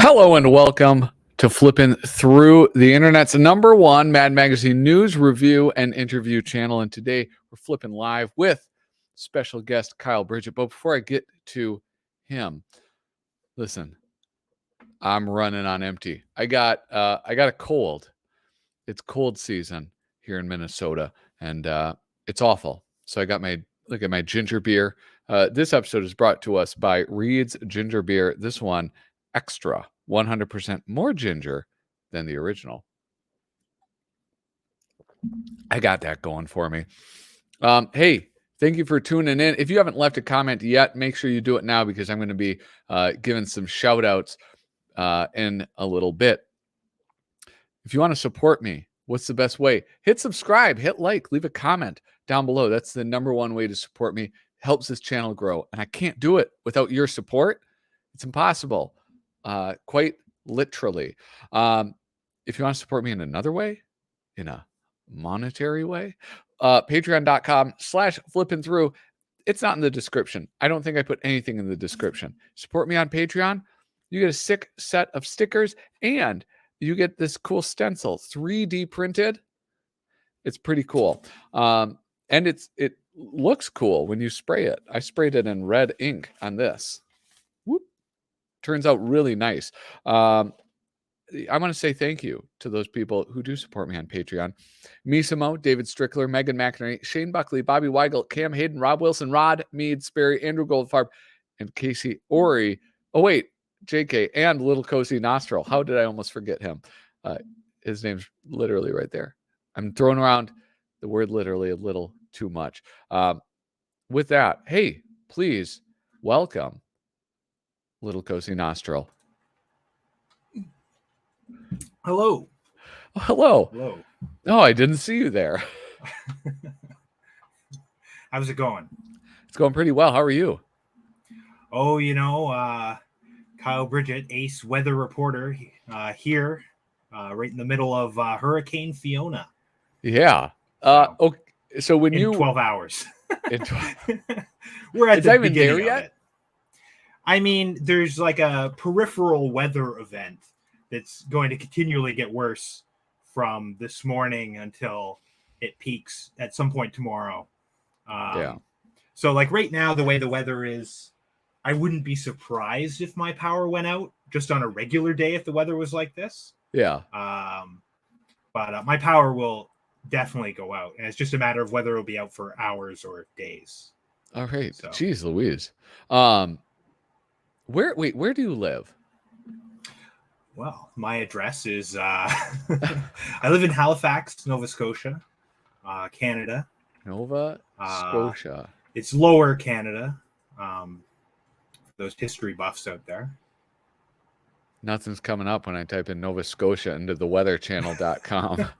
Hello and welcome to Flippin' Through, the internet's #1 Mad Magazine news, review, and interview channel. And today we're flipping live with special guest Kyle Bridgett. But before I get to him, listen, I'm running on empty. I got a cold. It's cold season here in Minnesota, and it's awful. So I got my ginger beer. This episode is brought to us by Reed's Ginger Beer. This one extra 100% more ginger than the original. I got that going for me. Hey, thank you for tuning in. If you haven't left a comment yet, make sure you do it now because I'm going to be giving some shout outs in a little bit. If you want to support me, what's the best way? Hit subscribe, hit like, leave a comment down below. That's the #1 way to support me. It helps this channel grow. And I can't do it without your support. It's impossible. Quite literally. If you want to support me in another way, in a monetary way, patreon.com/flippinthrough. It's not in the description. I don't think I put anything in the description. Support me on Patreon. You get a sick set of stickers and you get this cool stencil, 3D printed. It's pretty cool. And it looks cool when you spray it. I sprayed it in red ink on this. Whoop. Turns out really nice. I want to say thank you to those people who do support me on Patreon. Misimo, David Strickler, Megan McInerney, Shane Buckley, Bobby Weigel, Cam Hayden, Rob Wilson, Rod Mead, Sperry, Andrew Goldfarb, and Casey Ori. Oh, wait, JK, and Little Cozy Nostril. How did I almost forget him? His name's literally right there. I'm throwing around the word literally a little too much. With that, hey, please welcome Little Cozy Nostril. Hello. Oh, hello. Hello. Oh, I didn't see you there. How's it going? It's going pretty well. How are you? Oh, Kyle Bridgett, ace weather reporter, here, right in the middle of Hurricane Fiona. Yeah. Okay. So when in you 12 hours, we're at the beginning of it. I mean, there's like a peripheral weather event that's going to continually get worse from this morning until it peaks at some point tomorrow. So like right now, the way the weather is, I wouldn't be surprised if my power went out just on a regular day if the weather was like this. Yeah. But my power will definitely go out, and it's just a matter of whether it'll be out for hours or days. All right. So. Jeez Louise. Where do you live? Well, my address is I live in Halifax, Nova Scotia, Canada. Nova Scotia. It's Lower Canada. Those history buffs out there. Nothing's coming up when I type in Nova Scotia into the weatherchannel.com.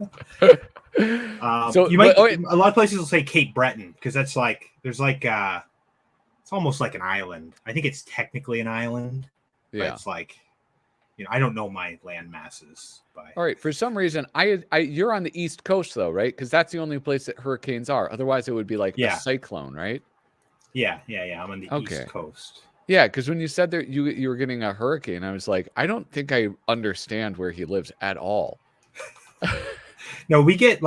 So you might a lot of places will say Cape Breton because that's like there's like it's almost like an island. I think it's technically an island. Yeah. It's like I don't know my land masses. All right. For some reason, you're on the East Coast though, right? Because that's the only place that hurricanes are. Otherwise, it would be like a cyclone, right? Yeah. I'm on the East Coast. Yeah, because when you said that you were getting a hurricane, I was like, I don't think I understand where he lives at all. No, we get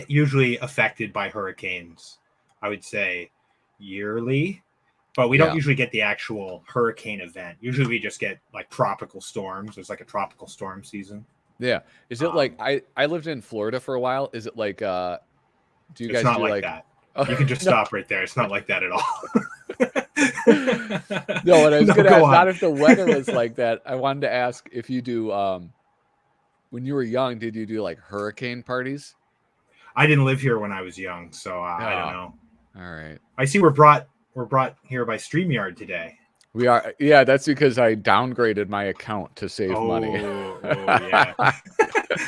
usually affected by hurricanes, I would say yearly, but we don't usually get the actual hurricane event. Usually we just get like tropical storms. There's like a tropical storm season. Yeah. Is it like I lived in Florida for a while? Is it like do you guys not do like that? You can just stop right there. It's not like that at all. No, what I was going to ask, not if the weather was like that. I wanted to ask if you do, when you were young, did you do like hurricane parties? I didn't live here when I was young, so I don't know. All right. I see we're brought here by StreamYard today. We are. Yeah, that's because I downgraded my account to save money. Yeah.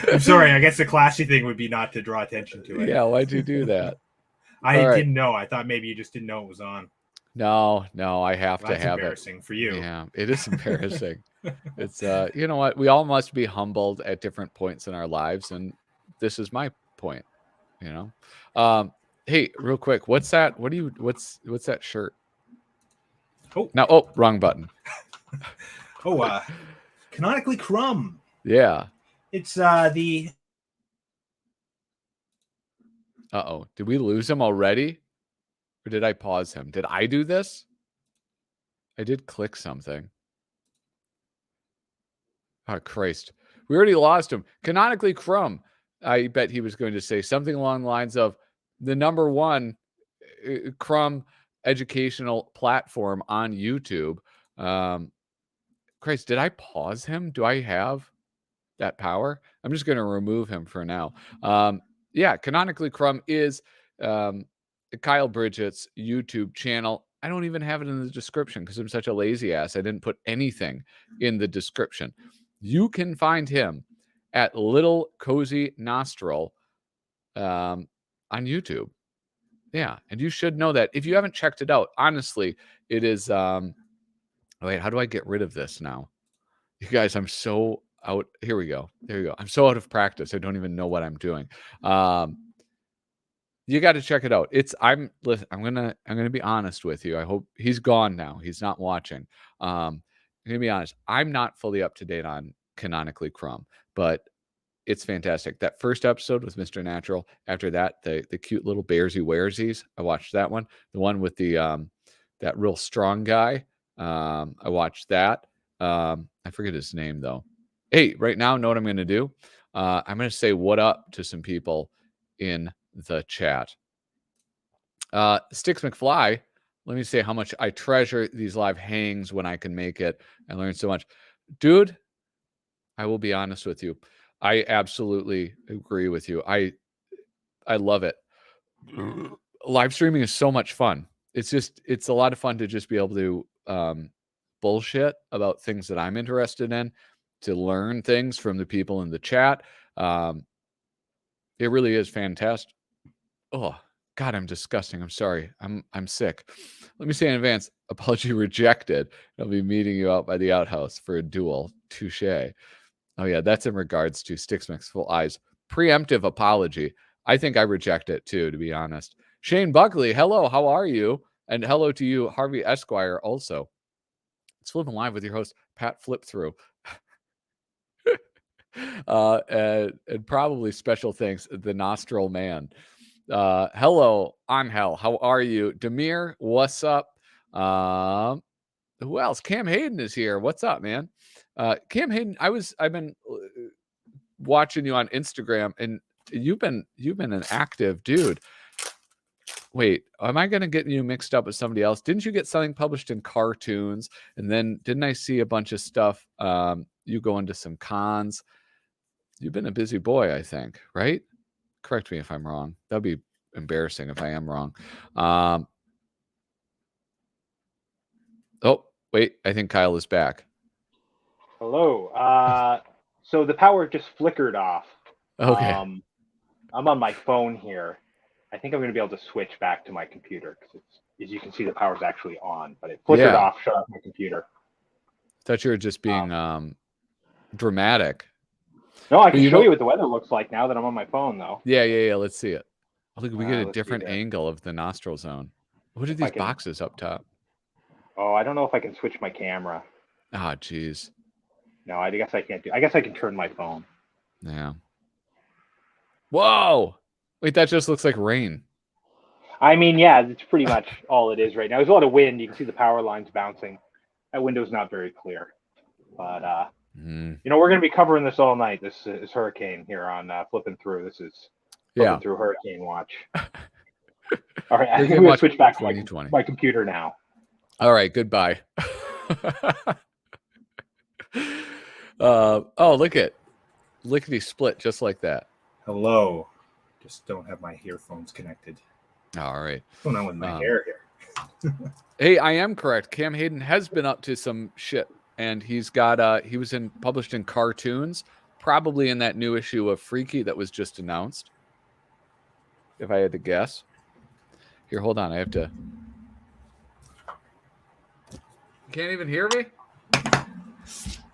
I'm sorry. I guess the classy thing would be not to draw attention to it. Yeah, why'd you do that? I didn't know. I thought maybe you just didn't know it was on. No, I have to have it. That's embarrassing for you. Yeah, it is embarrassing. It's you know what? We all must be humbled at different points in our lives, and this is my point. Hey, real quick, what's that? What's that shirt? Oh, now, wrong button. Canonically Crumb. Yeah. It's the. Uh-oh. Did we lose him already? Or did I pause him? Did I do this? I did click something. Oh, Christ. We already lost him. Canonically Crumb. I bet he was going to say something along the lines of the #1 Crumb educational platform on YouTube. Christ, did I pause him? Do I have that power? I'm just going to remove him for now. Yeah, Canonically Crumb is Kyle Bridgett's YouTube channel. I don't even have it in the description because I'm such a lazy ass. I didn't put anything in the description. You can find him at Little Cozy Nostril on YouTube. Yeah, and you should know that. If you haven't checked it out, honestly, it is... wait, how do I get rid of this now? You guys, I'm so out. Here we go. There you go. I'm so out of practice. I don't even know what I'm doing. You got to check it out. I'm gonna be honest with you. I hope he's gone now. He's not watching. I'm gonna be honest. I'm not fully up to date on Canonically Crumb, but it's fantastic. That first episode with Mr. Natural. After that, the cute little bearsy wearsies. I watched that one. The one with the that real strong guy. I watched that. I forget his name though. Hey, right now, know what I'm going to do? I'm going to say what up to some people in the chat. Sticks McFly, let me say how much I treasure these live hangs when I can make it. I learned so much. Dude, I will be honest with you. I absolutely agree with you. I love it. Live streaming is so much fun. It's a lot of fun to just be able to bullshit about things that I'm interested in, to learn things from the people in the chat. It really is fantastic. Oh, God, I'm disgusting. I'm sorry. I'm sick. Let me say in advance, apology rejected. I'll be meeting you out by the outhouse for a duel. Touche. Oh, yeah, that's in regards to Sticks Mix Full Eyes. Preemptive apology. I think I reject it, too, to be honest. Shane Buckley, hello, how are you? And hello to you, Harvey Esquire, also. It's Flippin' Live with your host, Pat Flip Through. And probably special thanks, the Nostril Man. Hello, Angel, how are you? Demir, what's up? Who else? Cam Hayden is here. What's up, man? Cam Hayden, I've been watching you on Instagram, and you've been an active dude. Wait, am I going to get you mixed up with somebody else? Didn't you get something published in cartoons? And then didn't I see a bunch of stuff? You go into some cons. You've been a busy boy, I think, right? Correct me if I'm wrong. That'd be embarrassing if I am wrong. Oh, wait, I think Kyle is back. Hello. So the power just flickered off. Okay. I'm on my phone here. I think I'm going to be able to switch back to my computer because as you can see, the power's actually on, but it flickered off, shut off my computer. Thought you were just being dramatic. No, I can show you what the weather looks like now that I'm on my phone, though. Yeah. Let's see it. Oh, look, we get a different angle of the nostril zone. What are these boxes up top? Oh, I don't know if I can switch my camera. Ah, geez. No, I guess I can't do. I guess I can turn my phone. Yeah. Whoa! Wait, that just looks like rain. I mean, yeah, it's pretty much all it is right now. There's a lot of wind. You can see the power lines bouncing. That window's not very clear. But, you know, we're going to be covering this all night. This is hurricane here on Flipping Through. This is Flipping Through Hurricane Watch. All right, I'm going to switch back to my computer now. All right, goodbye. Oh, look at lickety split just like that. Hello. Just don't have my earphones connected. All right. What's going on with my hair here? Hey, I am correct. Cam Hayden has been up to some shit, and he's got he was published in cartoons, probably in that new issue of Freaky that was just announced. If I had to guess. Here, hold on. I have to. You can't even hear me?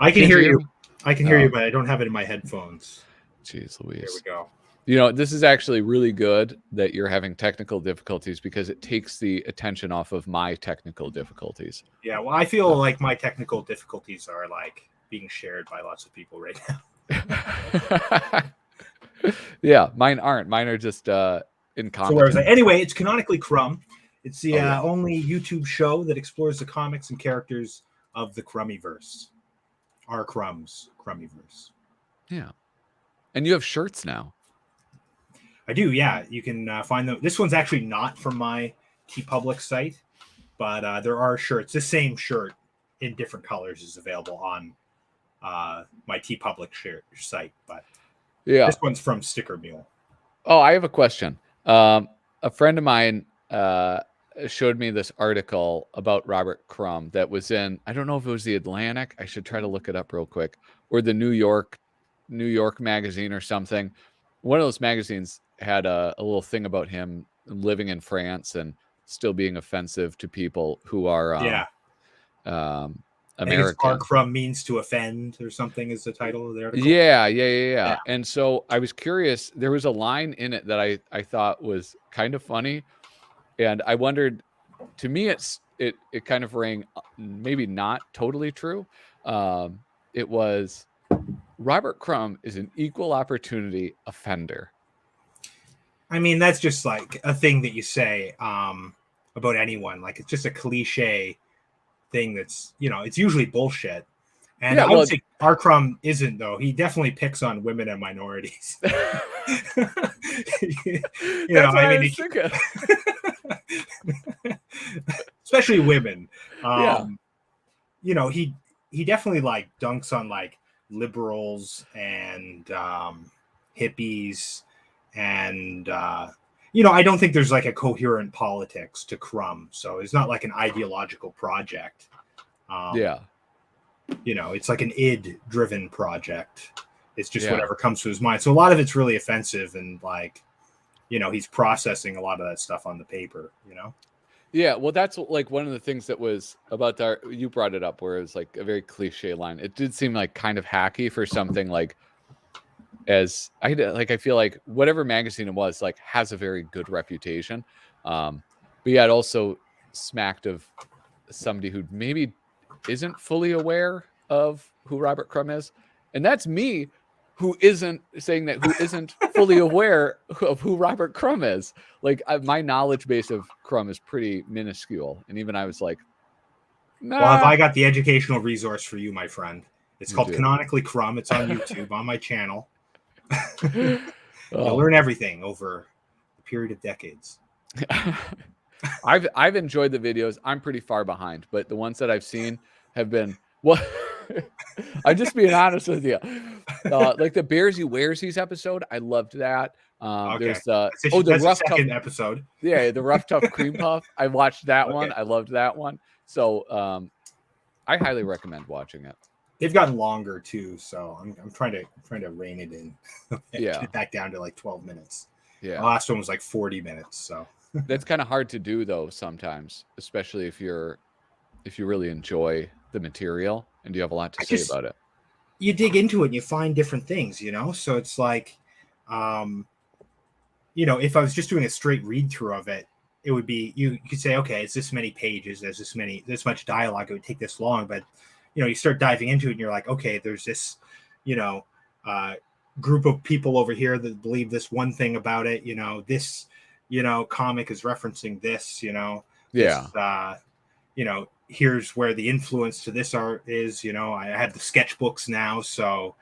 I can hear you. I can hear you, but I don't have it in my headphones. Jeez Louise. There we go. You know, this is actually really good that you're having technical difficulties because it takes the attention off of my technical difficulties. Yeah, well, I feel like my technical difficulties are like being shared by lots of people right now. Yeah, mine aren't. Mine are just incompetent. So where was I? Anyway, it's canonically Crumb. It's the yeah. only YouTube show that explores the comics and characters of the Crummyverse. Our Crumbs, Crummyverse. Yeah. And you have shirts now. I do, yeah. You can find them. This one's actually not from my TeePublic site, but there are shirts. The same shirt in different colors is available on my TeePublic site, but Yeah. this one's from Sticker Mule. Oh, I have a question. A friend of mine showed me this article about Robert Crumb that was in, I don't know if it was the Atlantic. I should try to look it up real quick, or the New York magazine or something. One of those magazines had a little thing about him living in France and still being offensive to people who are American. Our Crumb means to offend or something is the title of the article. Yeah. And so I was curious. There was a line in it that I thought was kind of funny, and I wondered. To me, it kind of rang maybe not totally true. It was, Robert Crumb is an equal opportunity offender. I mean, that's just like a thing that you say about anyone. Like, it's just a cliche thing that's, it's usually bullshit. And I would say our Crumb isn't, though. He definitely picks on women and minorities. Especially women. He definitely like dunks on like liberals and hippies, and I don't think there's like a coherent politics to Crumb, so it's not like an ideological project. It's like an id driven project. It's just whatever comes to his mind, so a lot of it's really offensive, and like he's processing a lot of that stuff on the paper. Yeah, well, that's like one of the things that was about you brought it up, where it was like a very cliche line. It did seem like kind of hacky for something like, I feel like whatever magazine it was, like, has a very good reputation. But yeah, it also smacked of somebody who maybe isn't fully aware of who Robert Crumb is. And that's me, who isn't fully aware of who Robert Crumb is. Like, my knowledge base of Crumb is pretty minuscule. And even I was like, nah. Well, have I got the educational resource for you, my friend? It's called Canonically Crumb. It's on YouTube, on my channel. You'll learn everything over a period of decades. I've enjoyed the videos. I'm pretty far behind, but the ones that I've seen have been, well, I'm just being honest with you. Like the Bearsy Wearsies episode, I loved that. There's the rough second tough episode. Yeah, the rough tough cream puff. I watched that one. I loved that one. So I highly recommend watching it. They've gotten longer too, so I'm trying to rein it in. Get it back down to like 12 minutes. Yeah, the last one was like 40 minutes. So that's kind of hard to do though sometimes, especially if you really enjoy the material and you have a lot to say about it. You dig into it and you find different things, So it's like, if I was just doing a straight read through of it, it would be, you could say, okay, it's this many pages, there's this much dialogue, it would take this long, but you start diving into it and you're like, okay, there's this, group of people over here that believe this one thing about it, this, comic is referencing this, this, here's where the influence to this art is, I have the sketchbooks now, so,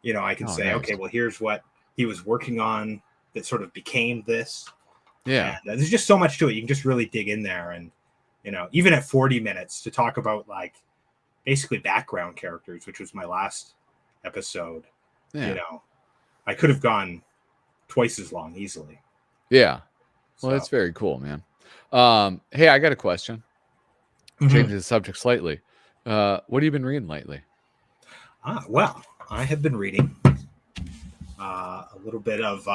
I can say, nice. Okay, well, here's what he was working on that sort of became this. Yeah. And there's just so much to it. You can just really dig in there. And, even at 40 minutes to talk about like basically background characters, which was my last episode, I could have gone twice as long easily. Yeah. Well, that's very cool, man. Hey, I got a question. Changing the subject slightly. What have you been reading lately? Well, I have been reading a little bit of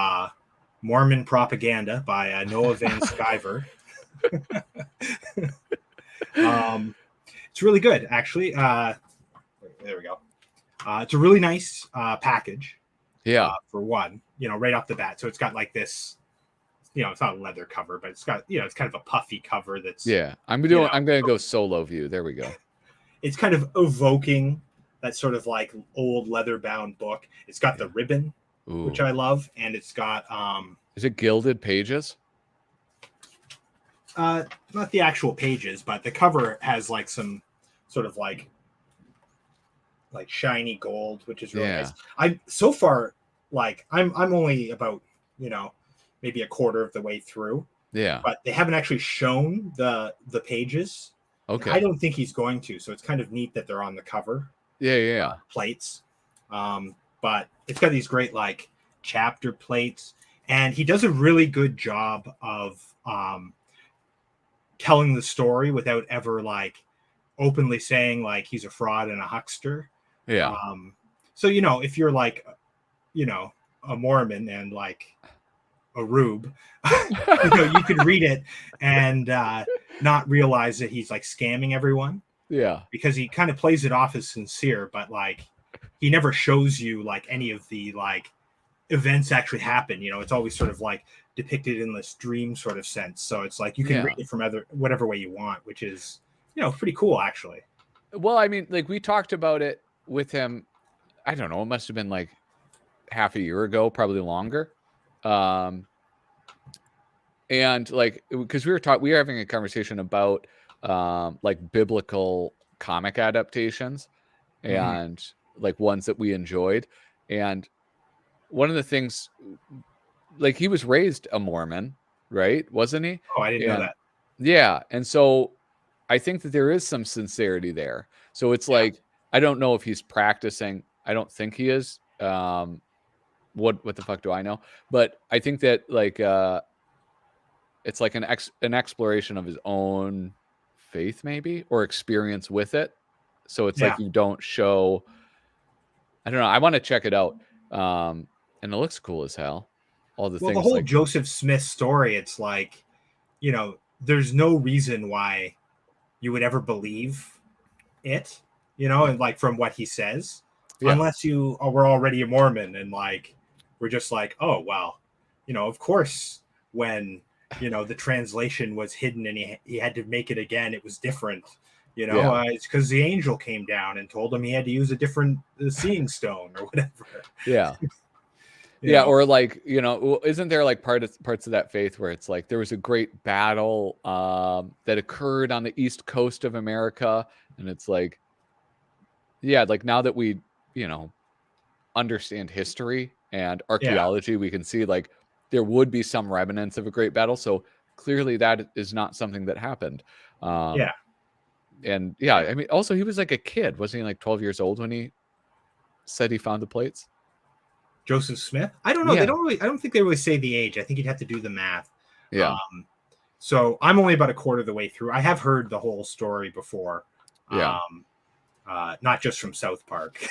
Mormon propaganda by Noah Van Sciver. It's really good, actually. There we go. It's a really nice package. Yeah. For one, right off the bat. So it's got like this, it's not a leather cover, but it's got, it's kind of a puffy cover that's. Yeah. I'm going to go solo view. There we go. It's kind of evoking that sort of like old leather bound book. It's got the ribbon, which Ooh. I love, and it's got Is it gilded pages? not the actual pages, but the cover has like some sort of like shiny gold, which is really nice. I'm so far like I'm only about, you know, maybe a quarter of the way through. Yeah. But they haven't actually shown the pages. Okay. I don't think he's going to, so it's kind of neat that they're on the cover. Yeah. Plates. But it's got these great like chapter plates, and he does a really good job of telling the story without ever like openly saying like he's a fraud and a huckster. Yeah. So, you know, if you're like, you know, a Mormon and like a rube, you know, you could read it and not realize that he's like scamming everyone. Yeah. Because he kind of plays it off as sincere, but like he never shows you like any of the like events actually happen. You know, it's always sort of like depicted in this dream sort of sense. So it's like you can read it from whatever way you want, which is, you know, pretty cool actually. Well, I mean, like we talked about it with him, I don't know, it must have been like half a year ago, probably longer. And like, because we were having a conversation about like biblical comic adaptations and like ones that we enjoyed. And one of the things, like he was raised a Mormon, right? Wasn't he? Oh, I didn't know that. Yeah. And so I think that there is some sincerity there. So it's like, I don't know if he's practicing. I don't think he is. What the fuck do I know? But I think that like it's like an exploration of his own faith, maybe, or experience with it. So it's like you don't show. I don't know. I want to check it out. And it looks cool as hell. All the things. The whole like, Joseph Smith story, it's like, you know, there's no reason why you would ever believe it, you know, and like from what he says, unless you were already a Mormon and like we're just like, oh well, you know, of course when, you know, the translation was hidden and he had to make it again, it was different, you know. It's because the angel came down and told him he had to use a different seeing stone or whatever. Yeah, or like, you know, isn't there like parts of that faith where it's like there was a great battle that occurred on the east coast of America, and it's like, yeah, like now that we, you know, understand history and archaeology, we can see like there would be some remnants of a great battle. So clearly that is not something that happened. And I mean, also he was like a kid, wasn't he? Like 12 years old when he said he found the plates. Joseph Smith? I don't know. I don't think they really say the age. I think you'd have to do the math. So I'm only about a quarter of the way through. I have heard the whole story before. Not just from South Park.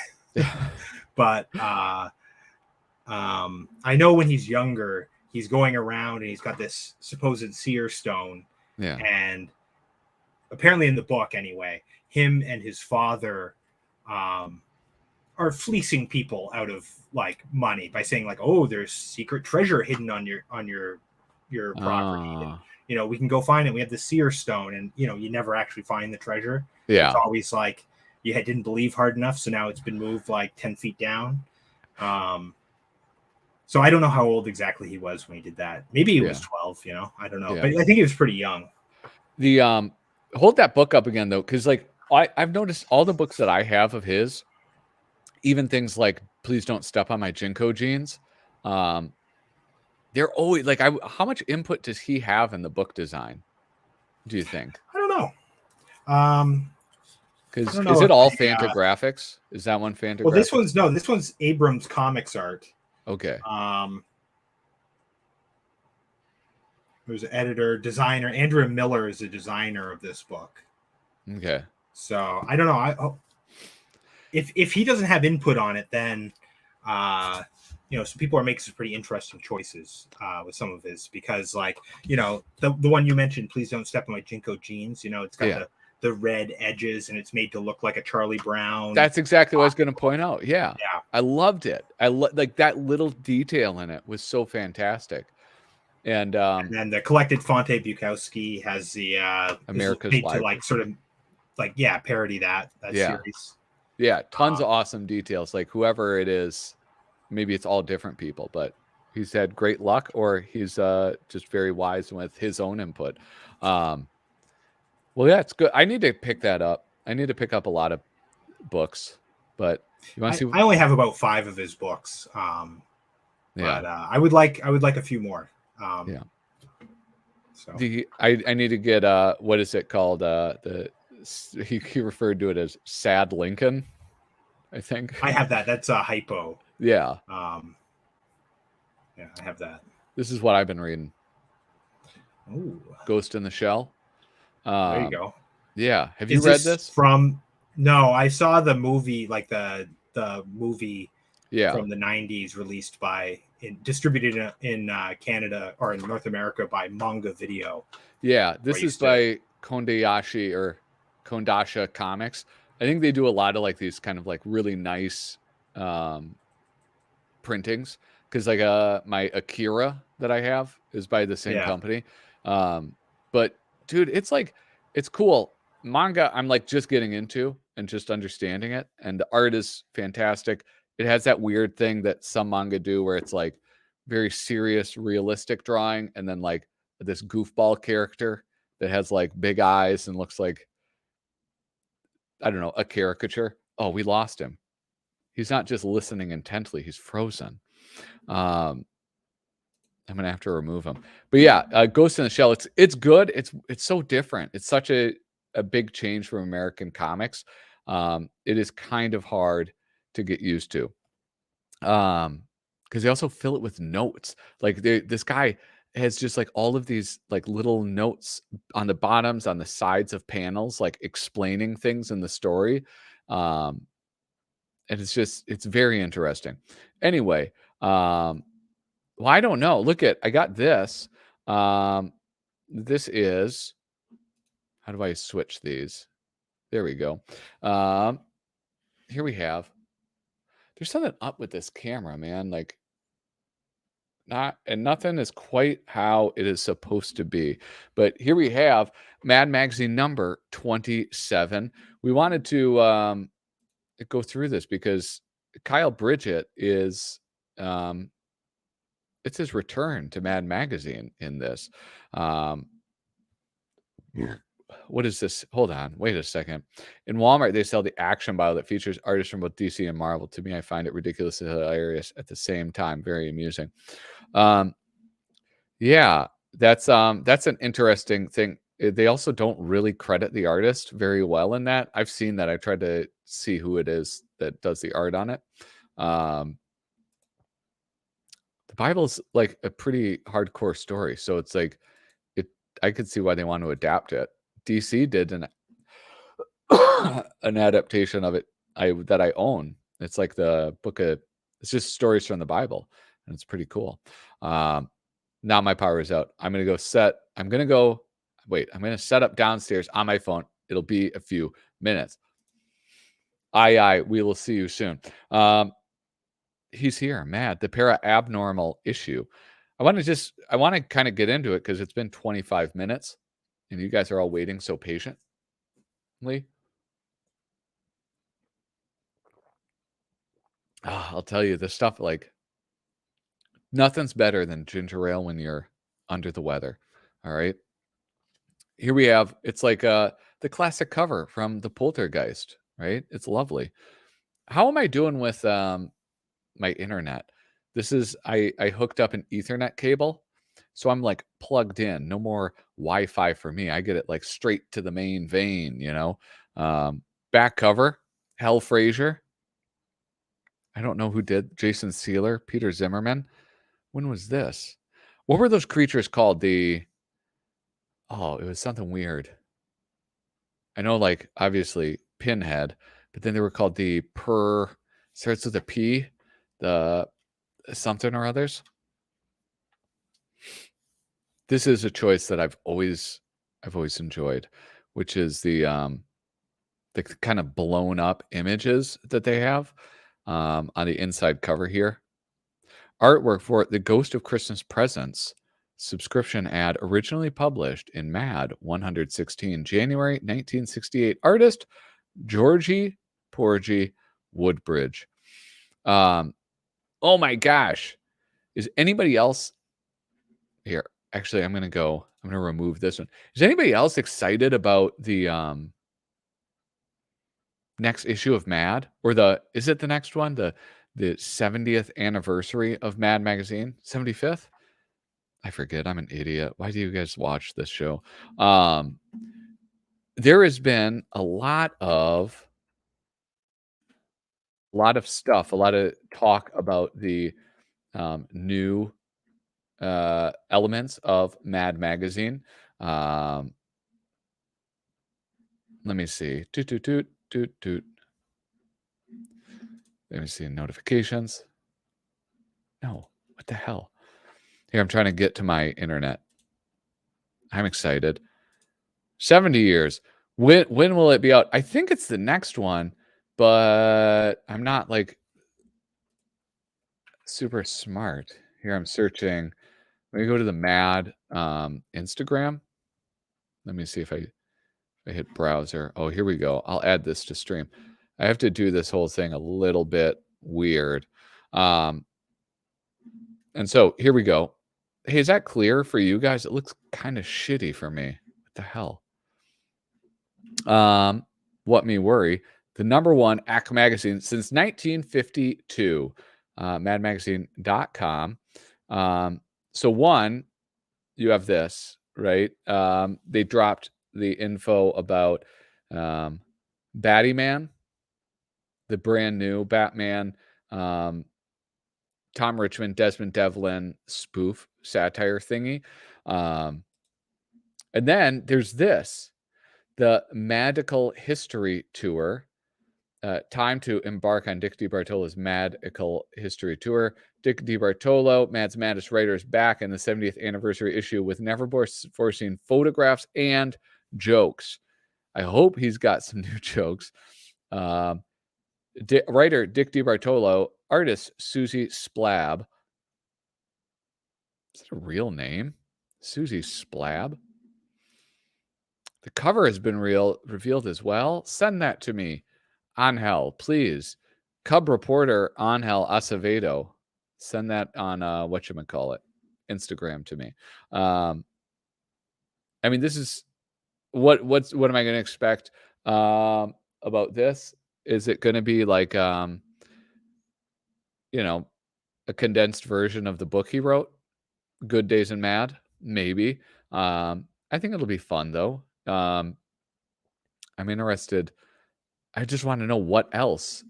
But I know when he's younger, he's going around and he's got this supposed seer stone. And apparently in the book anyway, him and his father are fleecing people out of like money by saying like, oh, there's secret treasure hidden on your property. And, you know, we can go find it. We have the seer stone, and you know, you never actually find the treasure. It's always like you didn't believe hard enough, so now it's been moved like 10 feet down. So I don't know how old exactly he was when he did that. Maybe he was 12, you know, I don't know. But I think he was pretty young. The hold that book up again though, because like I've noticed all the books that I have of his, even things like Please Don't Step on My Jinko Jeans, they're always like, how much input does he have in the book design, do you think? I don't know. Because is it all Fantagraphics? Is that one Fantagraphics? Well, this one's Abrams Comics art. Okay. There's an editor, designer. Andrew Miller is the designer of this book. Okay. So I don't know. If he doesn't have input on it, then you know, some people are making some pretty interesting choices with some of his, because like, you know, the one you mentioned, Please Don't Step on My Jinko Jeans, you know, it's got the red edges and it's made to look like a Charlie Brown. That's exactly what I was going to point out. Yeah. I loved it. Like that little detail in it was so fantastic. And then the collected Fonte Bukowski has the America's made Life to like sort of like parody that series. Yeah, tons of awesome details. Like whoever it is, maybe it's all different people, but he's had great luck, or he's just very wise with his own input. Well, yeah, it's good. I need to pick that up. I need to pick up a lot of books, but you want to see? I only have about 5 of his books, Yeah, but I would like a few more. yeah. So I need to get what is it called? He referred to it as Sad Lincoln, I think. I have that. That's a hypo. Yeah. Yeah, I have that. This is what I've been reading. Ooh, Ghost in the Shell. there you go. Yeah. Have you read this? No, I saw the movie, like the movie from the 90s, released distributed in Canada or in North America by Manga Video. Yeah, this is by Kondasha Comics. I think they do a lot of like these kind of like really nice printings, because like my Akira that I have is by the same company. But dude, it's cool. Manga I'm like just getting into and just understanding it, and the art is fantastic. It has that weird thing that some manga do where it's like very serious, realistic drawing, and then like this goofball character that has like big eyes and looks like, I don't know, a caricature. Oh, we lost him. He's not just listening intently, he's frozen. I'm gonna have to remove him. But yeah, Ghost in the Shell, it's good. It's so different. It's such a big change from American comics. It is kind of hard to get used to. Because they also fill it with notes. Like this guy has just like all of these like little notes on the bottoms, on the sides of panels, like explaining things in the story. And it's very interesting. Anyway, well, I don't know. I got this. This is, how do I switch these? There we go. Here we have, there's something up with this camera, man. Like nothing is quite how it is supposed to be. But here we have Mad Magazine number 27. We wanted to go through this because Kyle Bridgett is it's his return to Mad Magazine in this. What is this? Hold on. Wait a second. In Walmart, they sell the action bottle that features artists from both DC and Marvel. To me, I find it ridiculously hilarious at the same time. Very amusing. Yeah, that's an interesting thing. They also don't really credit the artist very well in that. I've seen that. I tried to see who it is that does the art on it. The Bible's like a pretty hardcore story, so it's like I could see why they want to adapt it. DC did an adaptation of it that I own. It's like the book of, it's just stories from the Bible, and it's pretty cool. Now my power is out. I'm going to set up downstairs on my phone. It'll be a few minutes. We will see you soon. He's here, Mad, the para-abnormal issue. I want to kind of get into it because it's been 25 minutes and you guys are all waiting so patiently. I'll tell you, this stuff, like, nothing's better than ginger ale when you're under the weather. All right. Here we have, it's like the classic cover from the Poltergeist, right? It's lovely. How am I doing with my internet? This is, I hooked up an Ethernet cable, so I'm like plugged in. No more Wi-Fi for me. I get it like straight to the main vein, you know. Back cover, Hal Frazier. I don't know who did. Jason Sealer, Peter Zimmerman. When was this? What were those creatures called? It was something weird. I know, like, obviously Pinhead, but then they were called starts with a P, the something or others. This is a choice that I've always enjoyed, which is the kind of blown up images that they have on the inside cover here. Artwork for The Ghost of Christmas Presents subscription ad, originally published in Mad 116, January 1968. Artist Georgi Porgy, Woodbridge. Oh my gosh. Is anybody else here? Actually, I'm going to remove this one. Is anybody else excited about the next issue of Mad, or is it the next one? The 70th anniversary of Mad Magazine, 75th? I forget. I'm an idiot. Why do you guys watch this show? There has been a lot of stuff, a lot of talk about the new elements of Mad Magazine. Let me see. Toot, toot, toot, toot, toot. Let me see notifications. No, what the hell? Here, I'm trying to get to my internet. I'm excited. 70 years. When will it be out? I think it's the next one, but I'm not like super smart. Here I'm searching. Let me go to the Mad Instagram. Let me see if I hit browser. Oh, here we go. I'll add this to stream. I have to do this whole thing a little bit weird. And so here we go. Hey, is that clear for you guys? It looks kind of shitty for me. What the hell? What me worry. The #1 ACK magazine since 1952. Madmagazine.com. So one, you have this, right? They dropped the info about Batman, the brand new Batman, Tom Richmond, Desmond Devlin spoof satire thingy. And then there's this, the Madical History Tour. Time to embark on Dick DeBartolo's Madical History Tour. Dick DeBartolo, Mad's Maddest Writer, is back in the 70th anniversary issue with never-before-seen photographs and jokes. I hope he's got some new jokes. Writer Dick DeBartolo, artist Susie Splab. Is that a real name? Susie Splab? The cover has been revealed as well. Send that to me. Angel, please. Cub reporter Angel Acevedo. Send that on whatchamacallit, Instagram to me. I mean, this is what am I going to expect about this? Is it going to be like a condensed version of the book he wrote, Good Days and Mad? Maybe. I think it'll be fun though. I'm interested. I just want to know what else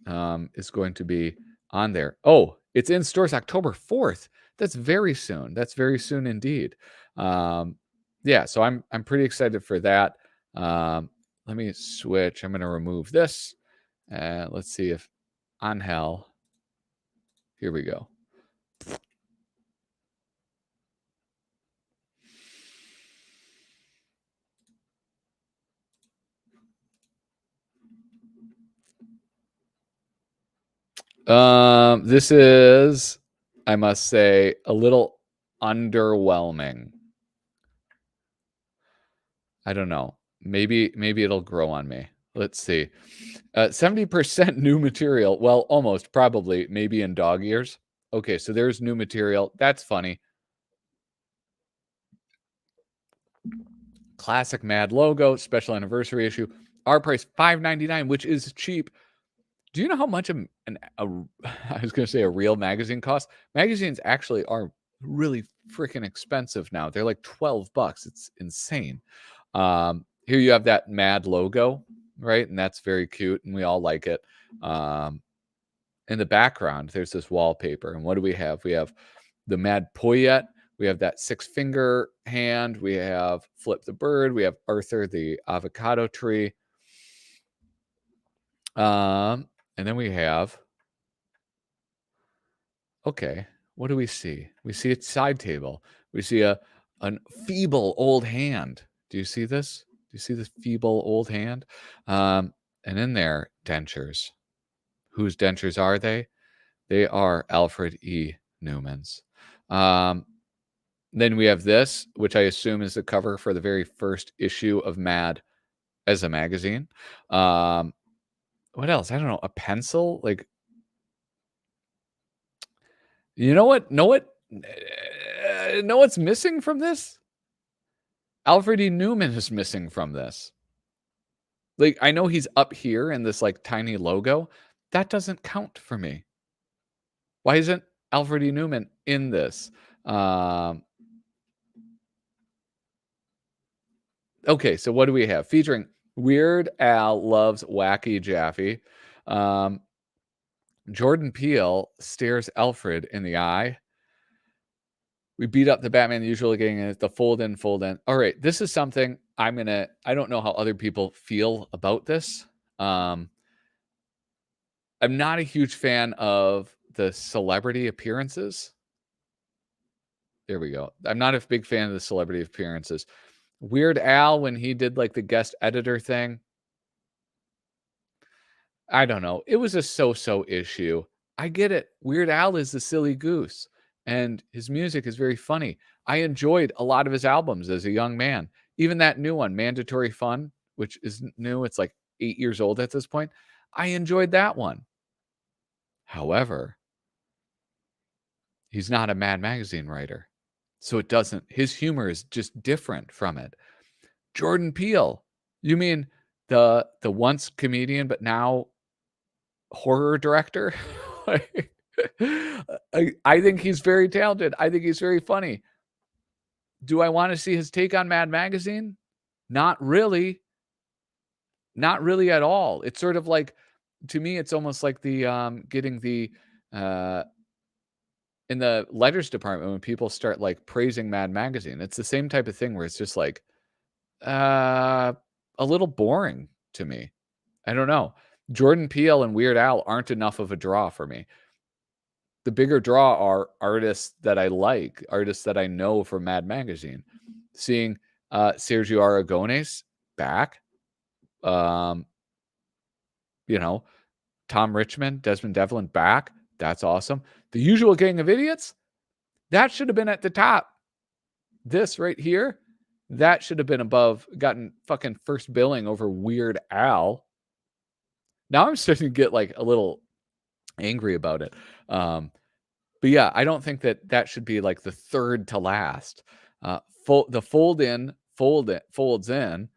is going to be on there. Oh, it's in stores October 4th. That's very soon. That's very soon indeed. Yeah, so I'm pretty excited for that. Let me switch. I'm going to remove this. Let's see if Angel. Here we go. This is, I must say, a little underwhelming. I don't know. Maybe it'll grow on me. Let's see. 70% new material. Well, almost, probably, maybe in dog ears. Okay, so there's new material. That's funny. Classic Mad logo, special anniversary issue. Our price $5.99, which is cheap. Do you know how much I was going to say a real magazine costs? Magazines actually are really freaking expensive now. They're like $12. It's insane. Here you have that Mad logo, right? And that's very cute, and we all like it. In the background, there's this wallpaper. And what do we have? We have the Mad Poyet. We have that 6-finger hand. We have Flip the Bird. We have Arthur the avocado tree. And then we have, okay, what do we see? We see a side table. We see a feeble old hand. Do you see this? Do you see this feeble old hand? And in there, dentures. Whose dentures are they? They are Alfred E. Newman's. Then we have this, which I assume is the cover for the very first issue of Mad as a magazine. what else? I don't know. A pencil? Like, you know what? Know what's missing from this? Alfred E. Newman is missing from this. Like, I know he's up here in this like tiny logo. That doesn't count for me. Why isn't Alfred E. Newman in this? Okay, so what do we have? Featuring Weird Al Loves Wacky Jaffe. Jordan Peele stares Alfred in the eye. We beat up the Batman, usually getting it, the fold in. All right, this is something I don't know how other people feel about this. I'm not a huge fan of the celebrity appearances. There we go. I'm not a big fan of the celebrity appearances. Weird Al, when he did like the guest editor thing, I don't know. It was a so-so issue. I get it. Weird Al is the silly goose, and his music is very funny. I enjoyed a lot of his albums as a young man. Even that new one, Mandatory Fun, which isn't new. It's like 8 years old at this point. I enjoyed that one. However, he's not a Mad Magazine writer. So his humor is just different from it. Jordan Peele, you mean the once comedian, but now horror director? I think he's very talented. I think he's very funny. Do I want to see his take on Mad Magazine? Not really. Not really at all. It's sort of like, to me, it's almost like the getting the in the letters department when people start like praising Mad Magazine. It's the same type of thing where it's just like a little boring to me. I don't know. Jordan Peele and Weird Al aren't enough of a draw for me. The bigger draw are artists that I like, artists that I know from Mad Magazine. Seeing Sergio Aragonés back, you know, Tom Richmond, Desmond Devlin back. That's awesome. The Usual Gang of Idiots, that should have been at the top. This right here, that should have been above, gotten fucking first billing over Weird Al. Now I'm starting to get like a little angry about it. But yeah, I don't think that should be like the third to last. The folds in,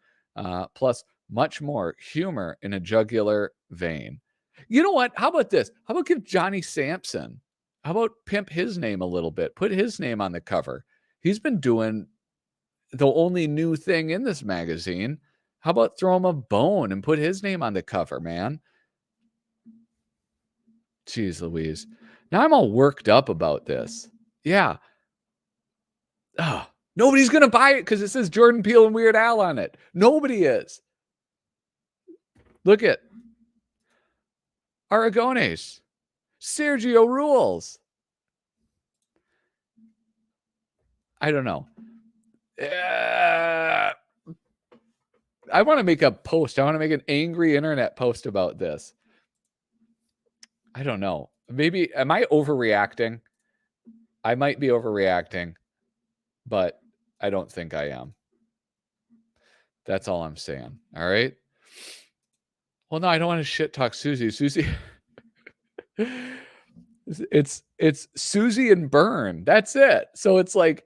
plus much more humor in a jugular vein. You know what? How about this? How about give Johnny Sampson? How about pimp his name a little bit? Put his name on the cover. He's been doing the only new thing in this magazine. How about throw him a bone and put his name on the cover, man? Jeez Louise. Now I'm all worked up about this. Yeah. Nobody's going to buy it because it says Jordan Peele and Weird Al on it. Nobody is. Look at Aragonés. Sergio rules. I don't know. I want to make a post. I want to make an angry internet post about this. I don't know. Maybe, am I overreacting? I might be overreacting, but I don't think I am. That's all I'm saying. All right. Well, no, I don't want to shit talk Susie. Susie, it's Susie and Byrne. That's it. So it's like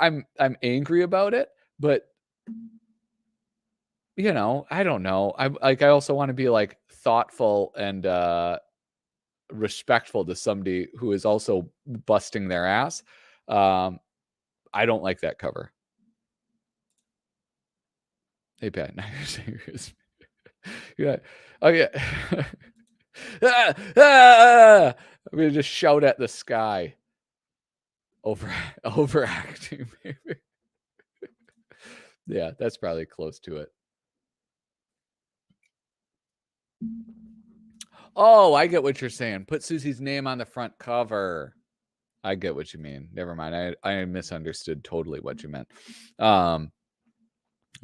I'm angry about it, but you know, I don't know. I also want to be like thoughtful and respectful to somebody who is also busting their ass. I don't like that cover. Hey Pat, now you're serious. Yeah. Oh yeah. I'm gonna just shout at the sky. Overacting, maybe. Yeah, that's probably close to it. Oh, I get what you're saying. Put Susie's name on the front cover. I get what you mean. Never mind. I misunderstood totally what you meant.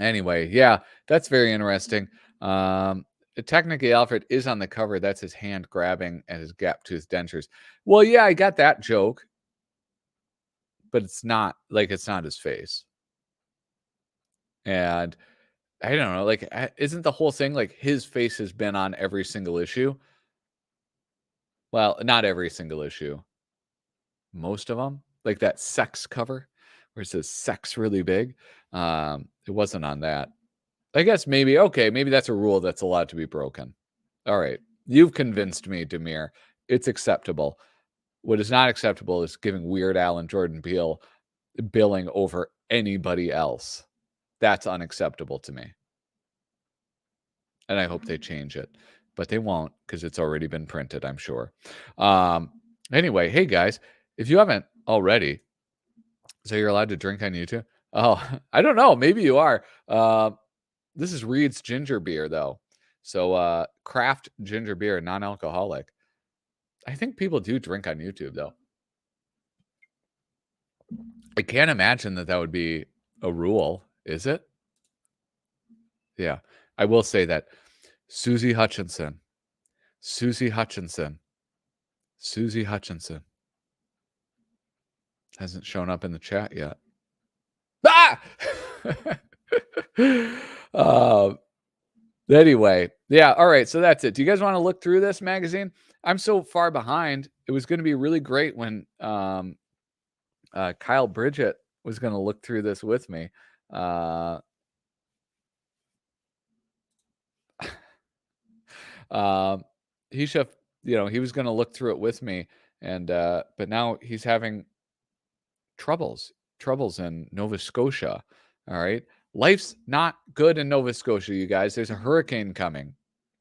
Anyway, yeah, that's very interesting. Technically, Alfred is on the cover. That's his hand grabbing at his gap-toothed dentures. Well, yeah, I got that joke. But it's not his face. And I don't know. Like, isn't the whole thing like his face has been on every single issue? Well, not every single issue. Most of them, like that sex cover where it says sex really big. It wasn't on that. I guess maybe, okay, maybe that's a rule that's allowed to be broken. All right. You've convinced me, Demir. It's acceptable. What is not acceptable is giving Weird Al and Jordan Peele billing over anybody else. That's unacceptable to me. And I hope they change it. But they won't because it's already been printed, I'm sure. Anyway, hey guys, if you haven't already, so you're allowed to drink on YouTube? Oh, I don't know. Maybe you are. This is Reed's ginger beer, though. So craft ginger beer, non-alcoholic. I think people do drink on YouTube, though. I can't imagine that would be a rule, is it? Yeah. I will say that Susie Hutchinson hasn't shown up in the chat yet. Ah! Anyway, yeah, all right, so that's it. Do you guys want to look through this magazine? I'm so far behind. It was going to be really great when Kyle Bridgett was going to look through this with me. He should, he was going to look through it with me, and but now he's having troubles in Nova Scotia. All right, life's not good in Nova Scotia, you guys. There's a hurricane coming.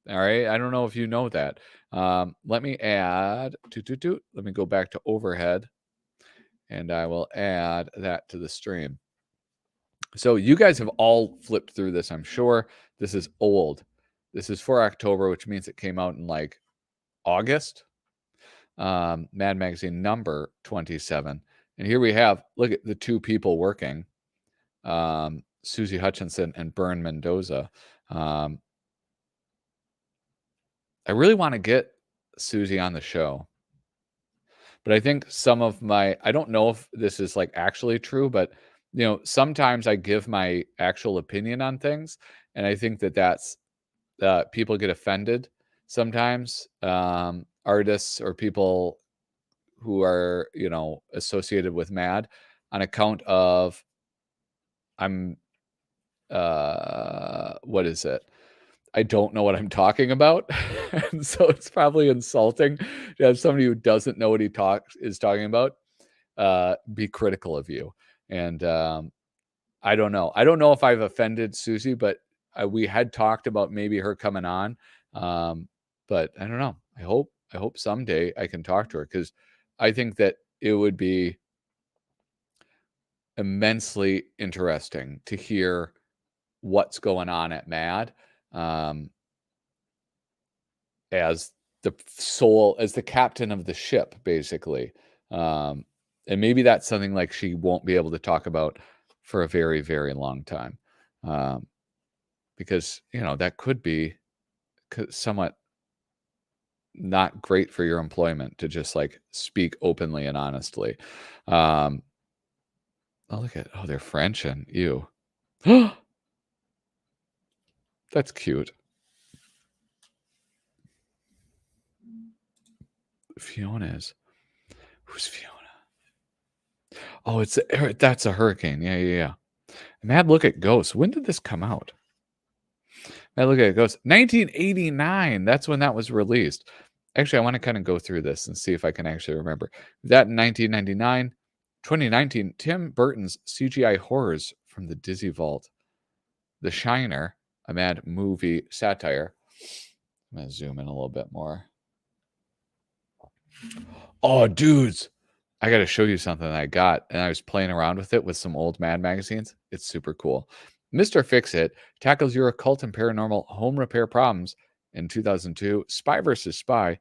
All right, I don't know if you know that. Let me add. Let me go back to overhead, and I will add that to the stream. So you guys have all flipped through this, I'm sure. This is old. This is for October, which means it came out in like August. Mad Magazine number 27. And here we have, look at the two people working, Susie Hutchinson and Bern Mendoza. I really want to get Susie on the show. But I think some of I don't know if this is like actually true, but sometimes I give my actual opinion on things, and I think that's people get offended sometimes, artists or people who are associated with Mad, on account of what is it? I don't know what I'm talking about. And so it's probably insulting to have somebody who doesn't know what he is talking about be critical of you. And I don't know. I don't know if I've offended Susie, but we had talked about maybe her coming on. But I don't know. I hope someday I can talk to her, because I think that it would be immensely interesting to hear what's going on at Mad, as the captain of the ship, basically. And maybe that's something like she won't be able to talk about for a very, very long time. Because, that could be somewhat not great for your employment to just like speak openly and honestly. Oh, they're French and ew. That's cute. Fiona's. Who's Fiona? Oh, that's a hurricane. Yeah. Mad Look at Ghosts. When did this come out? Mad Look at Ghosts. 1989. That's when that was released. Actually, I want to kind of go through this and see if I can actually remember. That in 1999. 2019, Tim Burton's CGI horrors from the Dizzy Vault. The Shiner, a Mad movie satire. I'm going to zoom in a little bit more. Oh, dudes. I got to show you something that I got, and I was playing around with it with some old Mad magazines. It's super cool. Mr. Fix-It tackles your occult and paranormal home repair problems in 2002. Spy vs. Spy.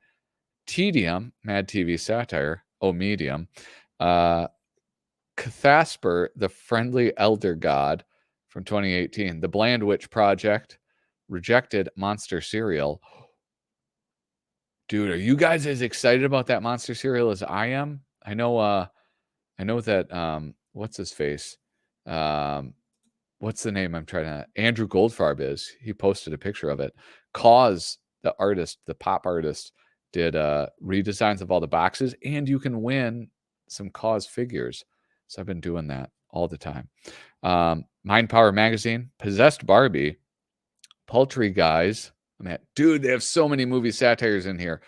Tedium, Mad TV satire. Oh, Medium. Cathasper, the Friendly Elder God from 2018. The Bland Witch Project. Rejected Monster Cereal. Dude, are you guys as excited about that monster cereal as I am? I know that what's his face? what's the name I'm trying to, Andrew Goldfarb is. He posted a picture of it. Cause, the artist, the pop artist, did redesigns of all the boxes, and you can win some Cause figures. So I've been doing that all the time. Mind Power Magazine, Possessed Barbie, Poultry Guys. I mean, dude, they have so many movie satires in here.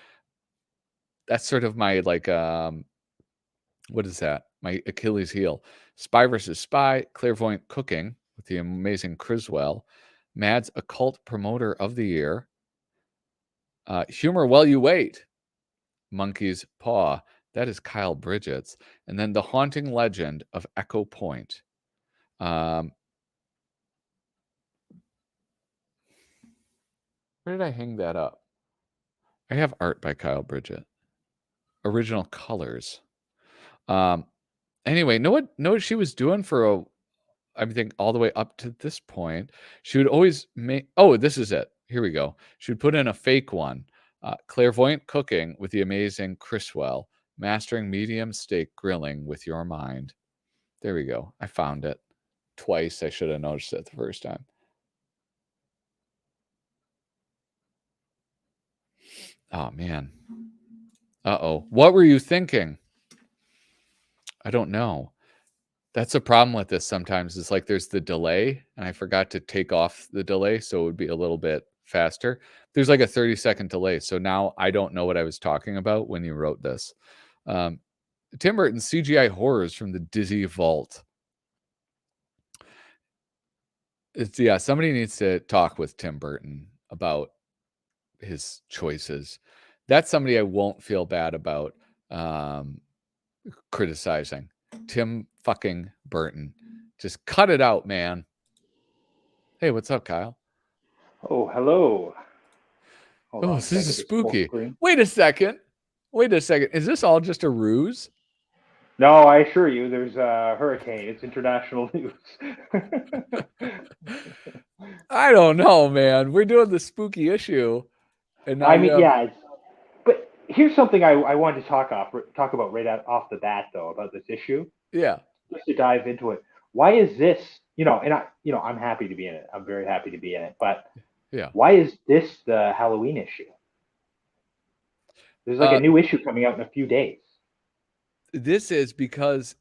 That's sort of my like what is that? My Achilles heel. Spy versus Spy, Clairvoyant Cooking with the amazing Criswell, Mad's Occult Promoter of the Year, Humor While You Wait, Monkey's Paw. That is Kyle Bridgett's. And then The Haunting Legend of Echo Point. Where did I hang that up? I have art by Kyle Bridgett. Original colors. Anyway, know what she was doing for I think all the way up to this point? She would always make, oh, this is it. Here we go. She would put in a fake one. Clairvoyant Cooking with the amazing Criswell. Mastering Medium Steak Grilling with Your Mind. There we go. I found it twice. I should have noticed it the first time. Oh, man. Uh-oh. What were you thinking? I don't know. That's a problem with this sometimes. It's like there's the delay, and I forgot to take off the delay, so it would be a little bit faster. There's like a 30-second delay, so now I don't know what I was talking about when you wrote this. Tim Burton's CGI horrors from the Dizzy Vault. Somebody needs to talk with Tim Burton about his choices. That's somebody I won't feel bad about criticizing. Tim fucking Burton. Just cut it out, man. Hey, what's up, Kyle? Oh, hello. Hold on, This is spooky. screen. Wait a second. Is this all just a ruse? No, I assure you, there's a hurricane. It's international news. I don't know, man. We're doing the spooky issue. And now I mean, yeah. But here's something I wanted to talk about right off the bat, though, about this issue. Yeah. Just to dive into it. Why is this, I'm happy to be in it. I'm very happy to be in it. But yeah, why is this the Halloween issue? There's like a new issue coming out in a few days. This is because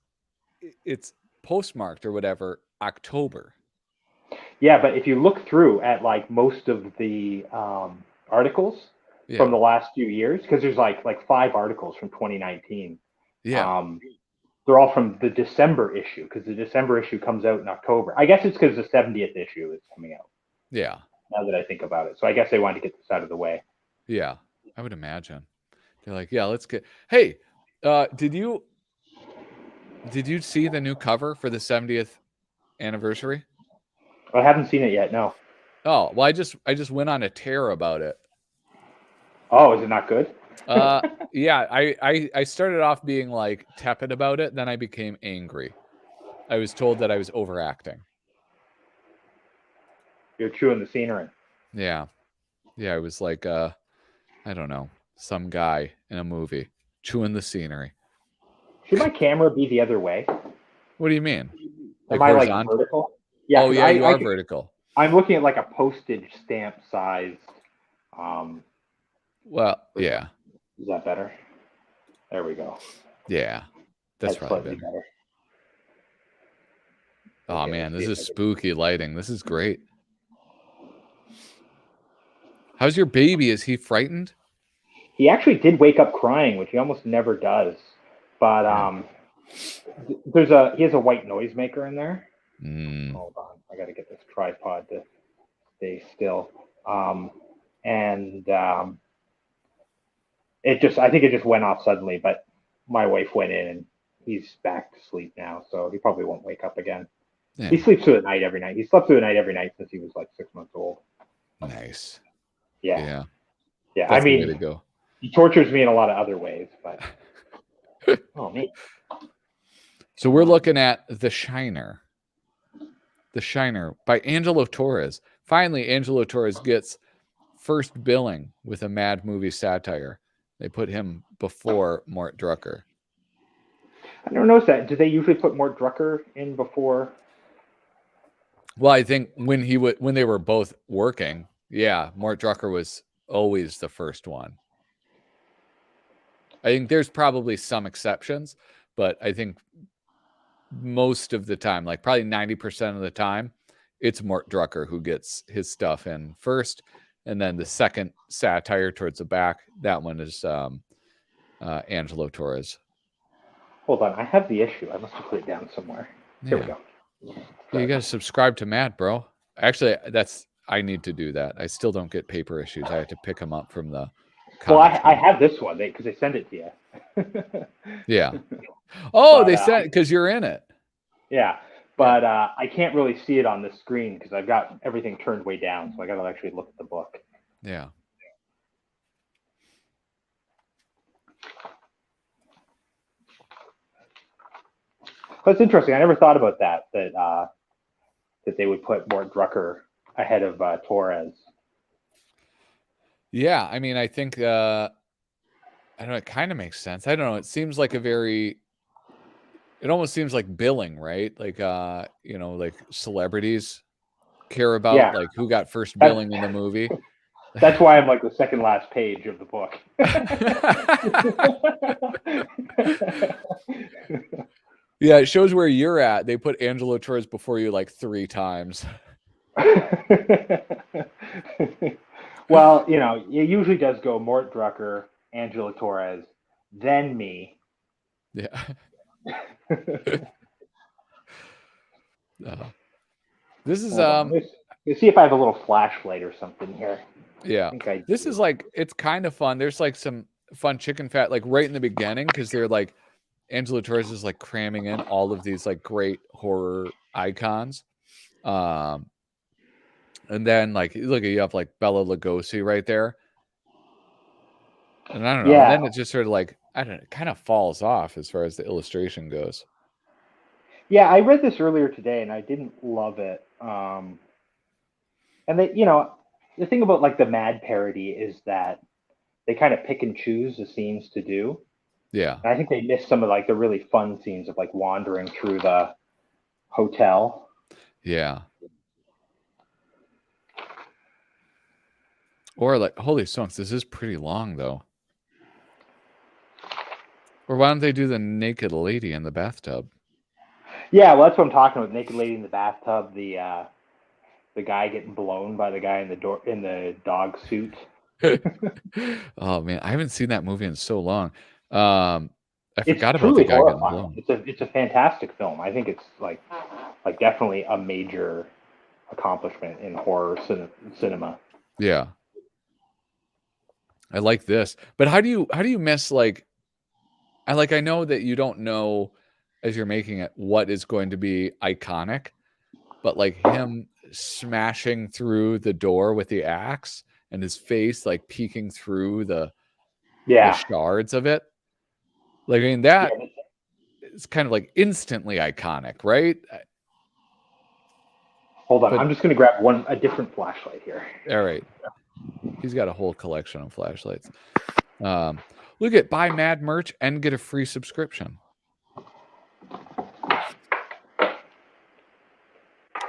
it's postmarked or whatever, October. Yeah, but if you look through at like most of the articles from the last few years, because there's like 5 articles from 2019. Yeah. They're all from the December issue, because the December issue comes out in October. I guess it's because the 70th issue is coming out. Yeah. Now that I think about it. So I guess they wanted to get this out of the way. Yeah, I would imagine. They're like, yeah, let's get. Hey, did you see the new cover for the 70th anniversary? I haven't seen it yet. No. Oh, well, I just went on a tear about it. Oh, is it not good? Yeah, I started off being like tepid about it, then I became angry. I was told that I was overacting. You're chewing the scenery. Yeah. Yeah, I was like I don't know, some guy in a movie chewing the scenery. Should my camera be the other way? What do you mean? Am I like vertical? Yeah. Oh yeah, you are vertical. I'm looking at like a postage stamp size. Well, yeah. Is that better? There we go. Yeah, that's probably better. Oh okay, man, this is spooky lighting. This is great. How's your baby? Is he frightened? He actually did wake up crying, which he almost never does. But he has a white noisemaker in there. Hold on, I got to get this tripod to stay still. I think it just went off suddenly, but my wife went in and he's back to sleep now, so he probably won't wake up again. Yeah. He sleeps through the night every night. He slept through the night every night since he was like 6 months old. Nice. Yeah. That's I mean, the way to go. He tortures me in a lot of other ways, but oh man. So we're looking at The Shiner. The Shiner by Angelo Torres. Finally, Angelo Torres gets first billing with a Mad movie satire. They put him before Mort Drucker. I never noticed that. Do they usually put Mort Drucker in before? Well, I think when they were both working, yeah, Mort Drucker was always the first one. I think there's probably some exceptions, but I think most of the time, like probably 90% of the time, it's Mort Drucker who gets his stuff in first, and then the second satire towards the back, that one is Angelo Torres. Hold on, I have the issue. I must have put it down somewhere. Here we go. Yeah, you got to subscribe to Matt, bro. Actually, I need to do that. I still don't get paper issues. I have to pick them up from the. Well, I have this one because they send it to you. Yeah. Oh, But, they sent because you're in it. Yeah, but I can't really see it on the screen because I've got everything turned way down, so I got to actually look at the book. Yeah. But it's interesting. I never thought about that they would put Mort Drucker ahead of Torres. Yeah, I mean, I think I don't know. It kind of makes sense. I don't know. It seems like it almost seems like billing, right? Like like celebrities care about like who got first billing in the movie. That's why I'm like the second last page of the book. Yeah, it shows where you're at. They put Angelo Torres before you like 3 times. Well, it usually does go Mort Drucker, Angelo Torres, then me. Yeah. This is let's see if I have a little flashlight or something here. Yeah. This is like, it's kind of fun. There's like some fun chicken fat like right in the beginning because they're like Angelo Torres is like cramming in all of these like great horror icons. And then like look, you have like Bela Lugosi right there. And I don't know. Yeah. And then it just sort of like, I don't know, it kind of falls off as far as the illustration goes. Yeah, I read this earlier today and I didn't love it. And they, the thing about like the Mad parody is that they kind of pick and choose the scenes to do. Yeah. And I think they missed some of like the really fun scenes of like wandering through the hotel. Yeah. Or like, holy smokes, this is pretty long though. Or why don't they do the naked lady in the bathtub? Yeah, well, that's what I'm talking about. Naked lady in the bathtub, the guy getting blown by the guy in the dog suit. Oh man, I haven't seen that movie in so long. I forgot it's about the guy horrifying. getting blown. It's a fantastic film. I think it's like definitely a major accomplishment in horror cinema. Yeah, I like this, but how do you miss like? I know that you don't know as you're making it what is going to be iconic, but like him smashing through the door with the axe and his face like peeking through the shards of it. Like, I mean, that is kind of like instantly iconic, right? Hold on, I'm just going to grab a different flashlight here. All right. He's got a whole collection of flashlights. Look at buy Mad merch and get a free subscription.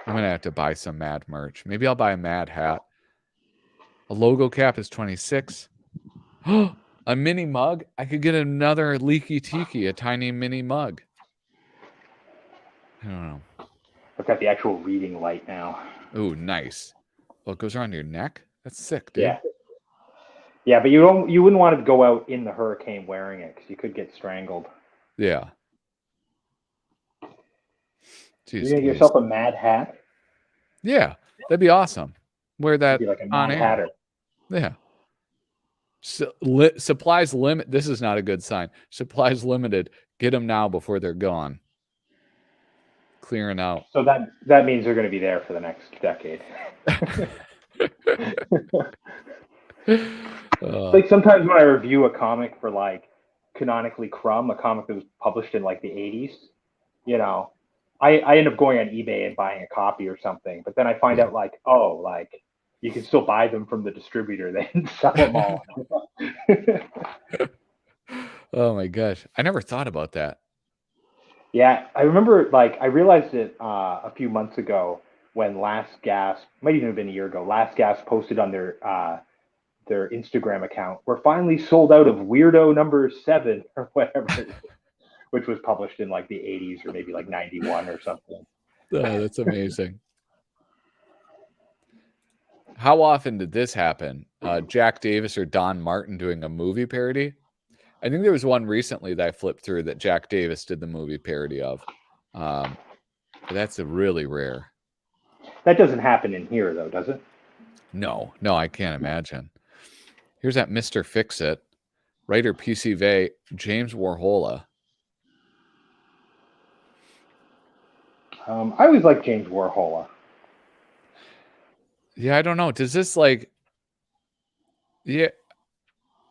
I'm going to have to buy some Mad merch. Maybe I'll buy a Mad hat. A logo cap is $26. A mini mug? I could get another Leaky Tiki, a tiny mini mug. I don't know. I've got the actual reading light now. Oh, nice. Well, it goes around your neck? That's sick, dude. Yeah. Yeah, but you wouldn't want to go out in the hurricane wearing it because you could get strangled. Yeah. Jeez, you get yourself a Mad hat? Yeah, that'd be awesome. Wear that be like a on Mad air. Hatter. Yeah. Supplies limit. This is not a good sign. Supplies limited. Get them now before they're gone. Clearing out. So that means they're going to be there for the next decade. Like sometimes when I review a comic for like Canonically Crumb, a comic that was published in like the 80s, I end up going on eBay and buying a copy or something, but then I find out like, oh, like you can still buy them from the distributor. They didn't sell them all. Oh my gosh. I never thought about that. Yeah. I remember like, I realized it a few months ago when Last Gasp, might even have been a year ago, Last Gasp posted on their Instagram account, "We're finally sold out of Weirdo number 7," or whatever it was, which was published in like the 80s or maybe like 91 or something. That's amazing. How often did this happen? Jack Davis or Don Martin doing a movie parody? I think there was one recently that I flipped through that Jack Davis did the movie parody of. But that's a really rare. That doesn't happen in here, though, does it? No, I can't imagine. Here's that Mr. Fix-It. Writer PCV, James Warhola. I always like James Warhola. Yeah, I don't know. Does this like... Yeah,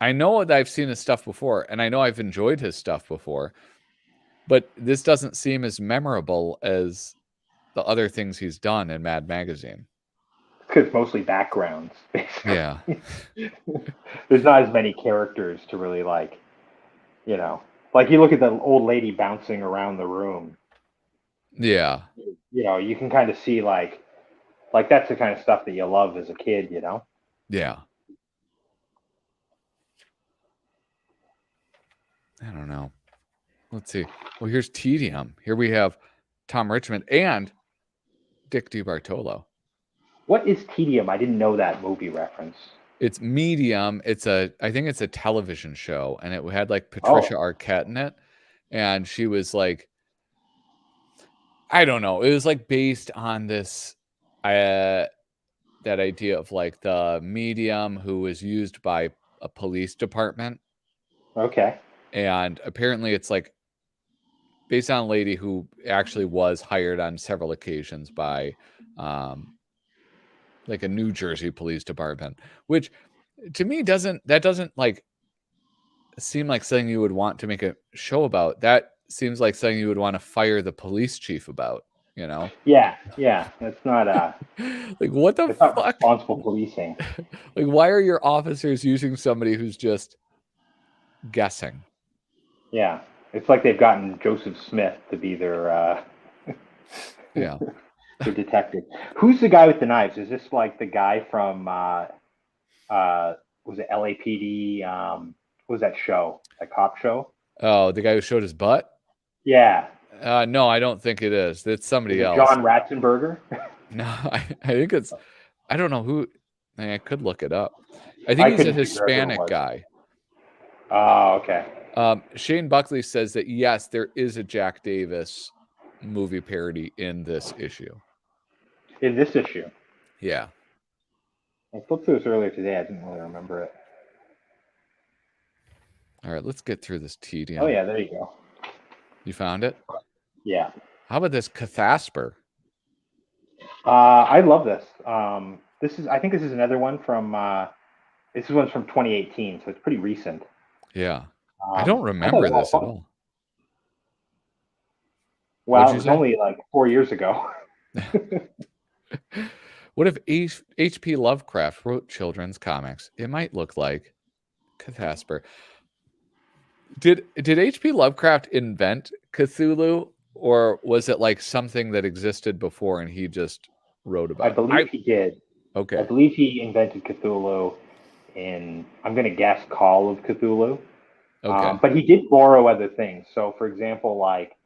I know that I've seen his stuff before, and I know I've enjoyed his stuff before, but this doesn't seem as memorable as the other things he's done in Mad Magazine. Because mostly backgrounds. Basically. Yeah. There's not as many characters to really like, you know. Like you look at the old lady bouncing around the room. Yeah. You know, you can kind of see like that's the kind of stuff that you love as a kid, you know? Yeah. I don't know. Let's see. Well, here's Tedium. Here we have Tom Richmond and Dick DiBartolo. What is Tedium? I didn't know that movie reference. It's Medium. I think it's a television show, and it had like Patricia Arquette in it, and she was like, I don't know. It was like based on this, that idea of like the medium who was used by a police department. Okay. And apparently it's like based on a lady who actually was hired on several occasions by like a New Jersey police department, which to me doesn't like seem like something you would want to make a show about. That seems like something you would want to fire the police chief about, you know? Yeah. That's not like what the not fuck? responsible policing. Like why are your officers using somebody who's just guessing? Yeah. It's like they've gotten Joseph Smith to be their yeah. The detective. Who's the guy with the knives? Is this like the guy from was it LAPD? What was that show? That cop show? Oh, the guy who showed his butt? Yeah. No, I don't think it is. It's somebody else. John Ratzenberger? No, I think it's, I don't know who. I could look it up. I think he's a Hispanic guy. Oh, okay. Shane Buckley says that yes, there is a Jack Davis movie parody in this issue. In this issue? Yeah. I flipped through this earlier today. I didn't really remember it. All right, let's get through this tedium. Oh, yeah, there you go. You found it? Yeah. How about this Cathasper? I love this. I think this is another one from, this one's from 2018, so it's pretty recent. Yeah. I don't remember this at all. Well, it was only like 4 years ago. What if H.P. Lovecraft wrote children's comics? It might look like Cathasper. Did H.P. Lovecraft invent Cthulhu, or was it like something that existed before and he just wrote about it? I believe he did. Okay. I believe he invented Cthulhu in, I'm going to guess, Call of Cthulhu. Okay. But he did borrow other things. So, for example, like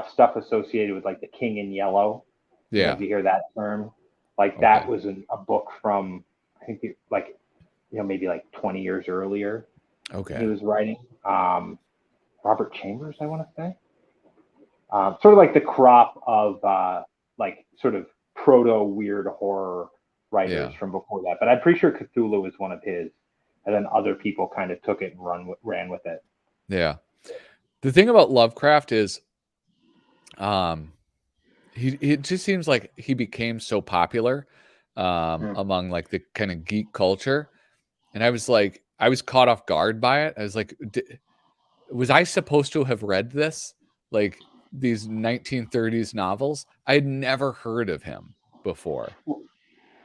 stuff associated with like the King in Yellow. Yeah. If you hear that term, like that was a book from, I think, like, maybe like 20 years earlier. Okay. He was writing. Robert Chambers, I want to say. Sort of like the crop of like sort of proto weird horror writers from before that. But I'm pretty sure Cthulhu was one of his. And then other people kind of took it and ran with it. Yeah. The thing about Lovecraft is it just seems like he became so popular among like the kind of geek culture. And I was caught off guard by it. I was like, was I supposed to have read this? Like these 1930s novels? I had never heard of him before.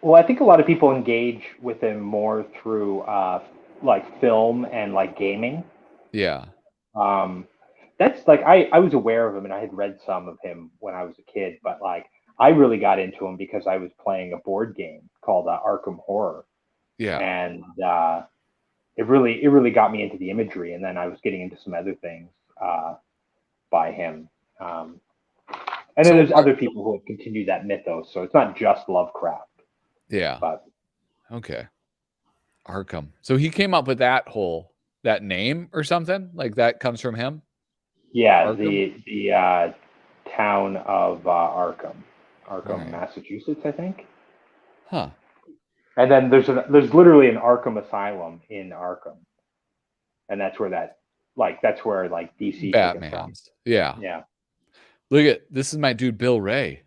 Well, I think a lot of people engage with him more through like film and like gaming. Yeah. That's like I was aware of him and I had read some of him when I was a kid, but like I really got into them because I was playing a board game called Arkham Horror, Yeah. and it really got me into the imagery. And then I was getting into some other things by him. And then there's other people who have continued that mythos, so it's not just Lovecraft. Yeah. But okay. Arkham. So he came up with that name or something? Like that comes from him? Yeah, Arkham? the town of Arkham, Right. Massachusetts, I think. Huh. And then there's literally an Arkham Asylum in Arkham, and that's where DC Batman's. took it from. Yeah. Yeah. Look at this is my dude Bill Ray.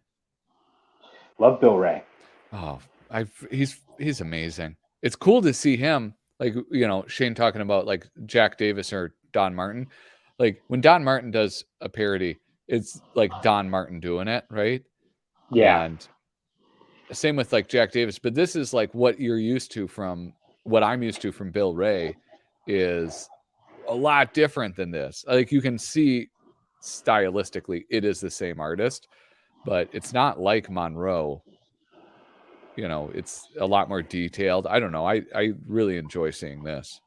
Love Bill Ray. Oh, he's amazing. It's cool to see him, like, you know, Shane talking about like Jack Davis or Don Martin. Like when Don Martin does a parody, it's like Don Martin doing it, right? Yeah. And same with like Jack Davis, but this is like what I'm used to from Bill Ray is a lot different than this. Like you can see stylistically it is the same artist, but it's not like Monroe. You know, it's a lot more detailed. I don't know. I really enjoy seeing this.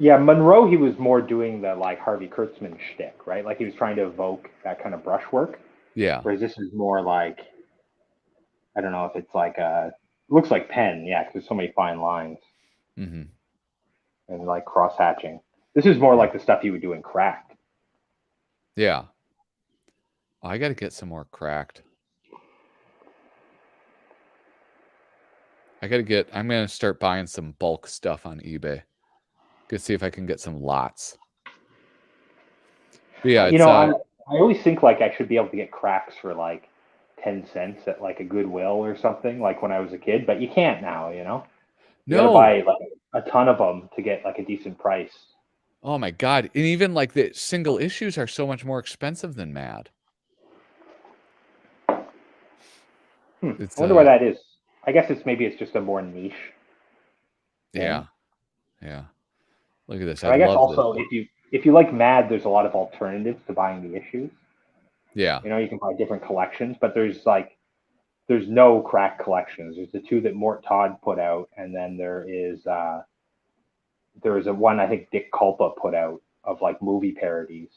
Yeah, Monroe, he was more doing the like Harvey Kurtzman shtick, right? Like he was trying to evoke that kind of brushwork. Yeah. Whereas this is more like, I don't know if it's like looks like pen, yeah, because there's so many fine lines Mm-hmm. and like cross hatching. This is more like the stuff you would do in Cracked. Yeah. Oh, I got to get some more Cracked. I'm going to start buying some bulk stuff on eBay. Good, see if I can get some lots. But yeah, I always think like I should be able to get Cracks for like 10 cents at like a Goodwill or something, like when I was a kid, but you can't now, you know? You gotta buy like a ton of them to get like a decent price. Oh my God. And even like the single issues are so much more expensive than Mad. I wonder why that is. I guess it's just a more niche thing. Yeah. Yeah. Look at this. I guess also if you like Mad, there's a lot of alternatives to buying the issues. Yeah. You know, you can buy different collections, but there's no Crack collections. There's the two that Mort Todd put out, and then there is a one I think Dick Culpa put out of like movie parodies.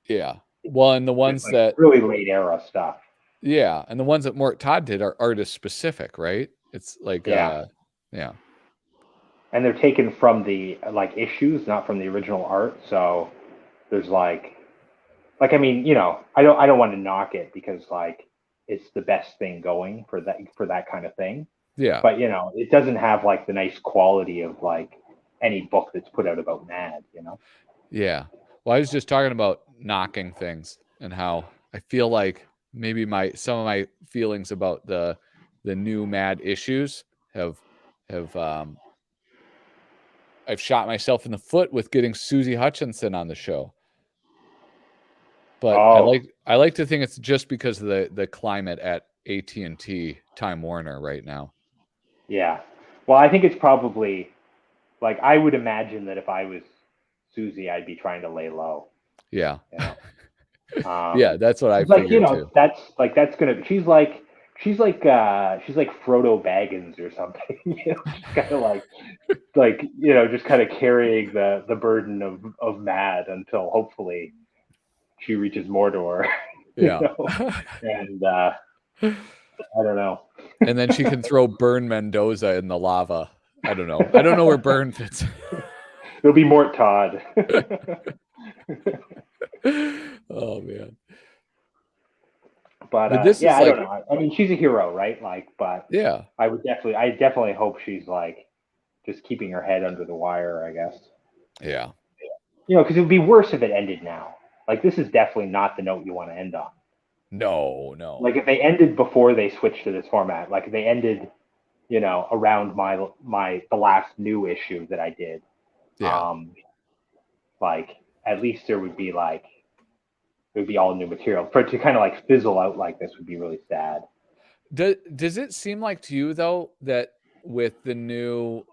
Yeah. Well, and the ones like that really late era stuff. Yeah, and the ones that Mort Todd did are artist specific, right? It's like yeah. And they're taken from the like issues, not from the original art. So there's like I mean, you know, I don't want to knock it because like it's the best thing going for that kind of thing. Yeah. But you know, it doesn't have like the nice quality of like any book that's put out about Mad, you know? Yeah. Well, I was just talking about knocking things and how I feel like maybe some of my feelings about the new Mad issues have I've shot myself in the foot with getting Susie Hutchinson on the show. But I like to think it's just because of the climate at AT&T Time Warner right now. Yeah. Well, I think it's probably like I would imagine that if I was Susie, I'd be trying to lay low. Yeah. You know? Yeah, that's what I figured like, you know, too. that's gonna she's like Frodo Baggins or something. You know, she's kind of like you know, just kind of carrying the burden of Mad until hopefully she reaches Mordor. Yeah. You know? And I don't know. And then she can throw Burn Mendoza in the lava. I don't know. I don't know where Burn fits. It'll be Mort Todd. Oh man. But this yeah, is I like, don't know. I mean, she's a hero, right? Like, but yeah, I definitely hope she's like just keeping her head under the wire, I guess. Yeah. You know, because it would be worse if it ended now. Like, this is definitely not the note you want to end on. No. Like, if they ended before they switched to this format, like if they ended, you know, around the last new issue that I did, like at least there would be all new material. For it to kind of like fizzle out like this would be really sad. Does it seem like to you though that with the new,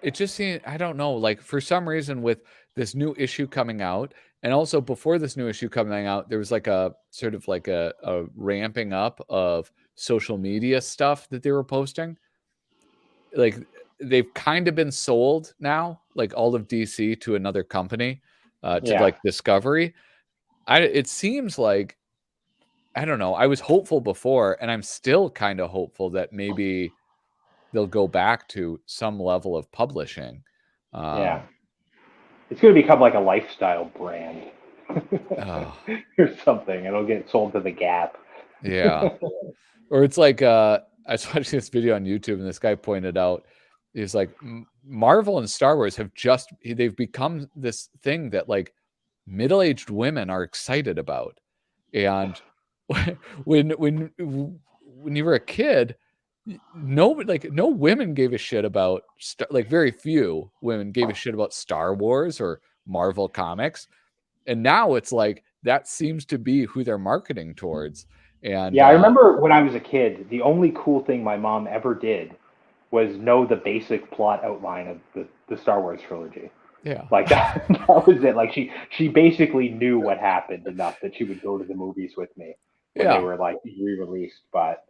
it just seems, I don't know, like for some reason with this new issue coming out And also before this new issue coming out, there was like a sort of like a ramping up of social media stuff that they were posting. Like they've kind of been sold now, like all of DC to another company, to like Discovery. It seems like, I don't know. I was hopeful before, and I'm still kind of hopeful that maybe they'll go back to some level of publishing. It's going to become like a lifestyle brand Oh, or something. It'll get sold to the Gap. yeah. Or it's like, I was watching this video on YouTube, and this guy pointed out, he's like, Marvel and Star Wars they've become this thing that like middle-aged women are excited about. And when you were a kid, no women gave a shit about like very few women gave a shit about Star Wars or Marvel comics, and now it's like that seems to be who they're marketing towards. And I remember when I was a kid, the only cool thing my mom ever did was know the basic plot outline of the Star Wars trilogy. Yeah, like that was it. Like she basically knew what happened enough that she would go to the movies with me when they were like re-released. But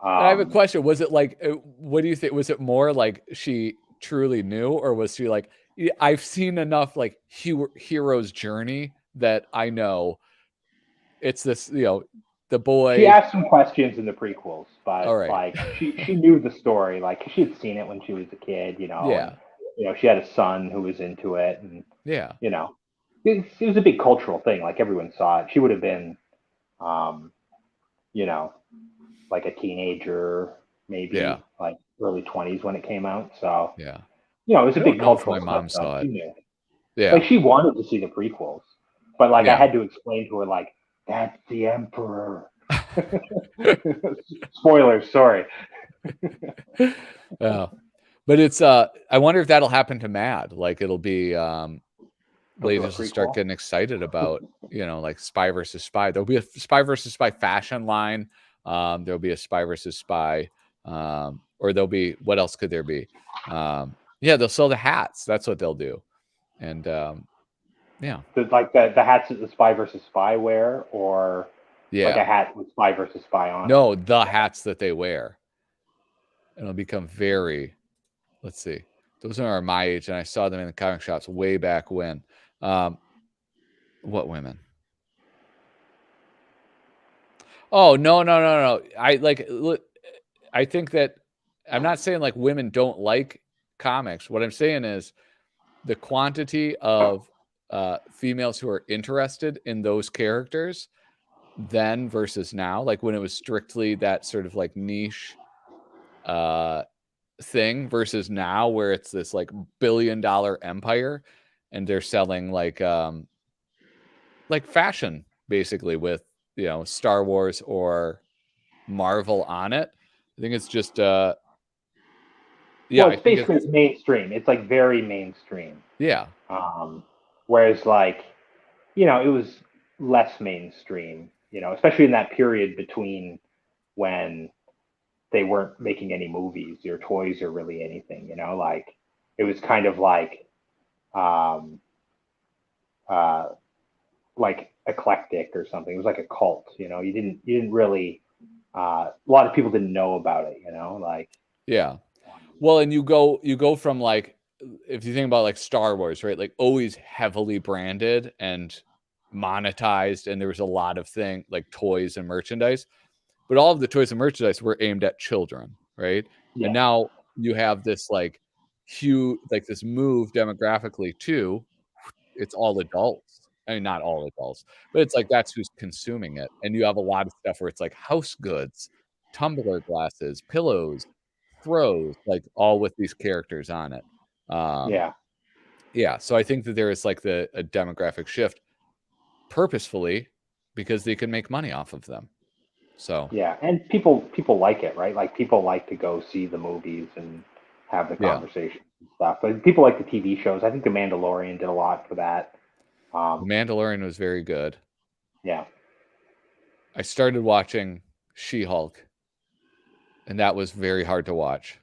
I have a question. Was it like, what do you think? Was it more like she truly knew, or was she like, I've seen enough like hero's journey that I know it's this, the boy. She asked some questions in the prequels, but All right. like she knew the story. Like she had seen it when she was a kid, Yeah. And, she had a son who was into it, and yeah, it was a big cultural thing. Like everyone saw it. She would have been, like a teenager, maybe like early 20s when it came out. So yeah, it was a big cultural. My mom saw it. Yeah, like she wanted to see the prequels, but like I had to explain to her like that's the Emperor. Spoilers, sorry. But it's I wonder if that'll happen to Mad. Like it'll be ladies will start getting excited about, like Spy versus Spy. There'll be a Spy versus Spy fashion line. There'll be a Spy versus Spy, or there'll be, what else could there be? They'll sell the hats. That's what they'll do. And like the hats that the Spy versus Spy wear, or like a hat with Spy versus Spy on. No, the hats that they wear. It'll become very, let's see. Those are my age, and I saw them in the comic shops way back when. What women? Oh, no. I think that I'm not saying like women don't like comics. What I'm saying is the quantity of females who are interested in those characters then versus now, like when it was strictly that sort of like niche thing versus now where it's this like $1 billion empire and they're selling like fashion basically with Star Wars or Marvel on it. I think it's just well, it's basically mainstream. It's like very mainstream. Yeah. Whereas like it was less mainstream, especially in that period between when they weren't making any movies or toys or really anything, like it was kind of like eclectic or something. It was like a cult, you didn't really a lot of people didn't know about it, like. Yeah. Well, and you go from like, if you think about like Star Wars, right? Like always heavily branded and monetized, and there was a lot of like toys and merchandise, but all of the toys and merchandise were aimed at children, right? Yeah. And now you have this like huge, like this move demographically too. It's all adults. I mean, not all adults, but it's like that's who's consuming it. And you have a lot of stuff where it's like house goods, tumbler glasses, pillows, throws, like all with these characters on it. So I think that there is like a demographic shift purposefully because they can make money off of them. So and people like it, right? Like people like to go see the movies and have the conversation and stuff. But people like the TV shows. I think The Mandalorian did a lot for that. The Mandalorian was very good. Yeah. I started watching She-Hulk, and that was very hard to watch.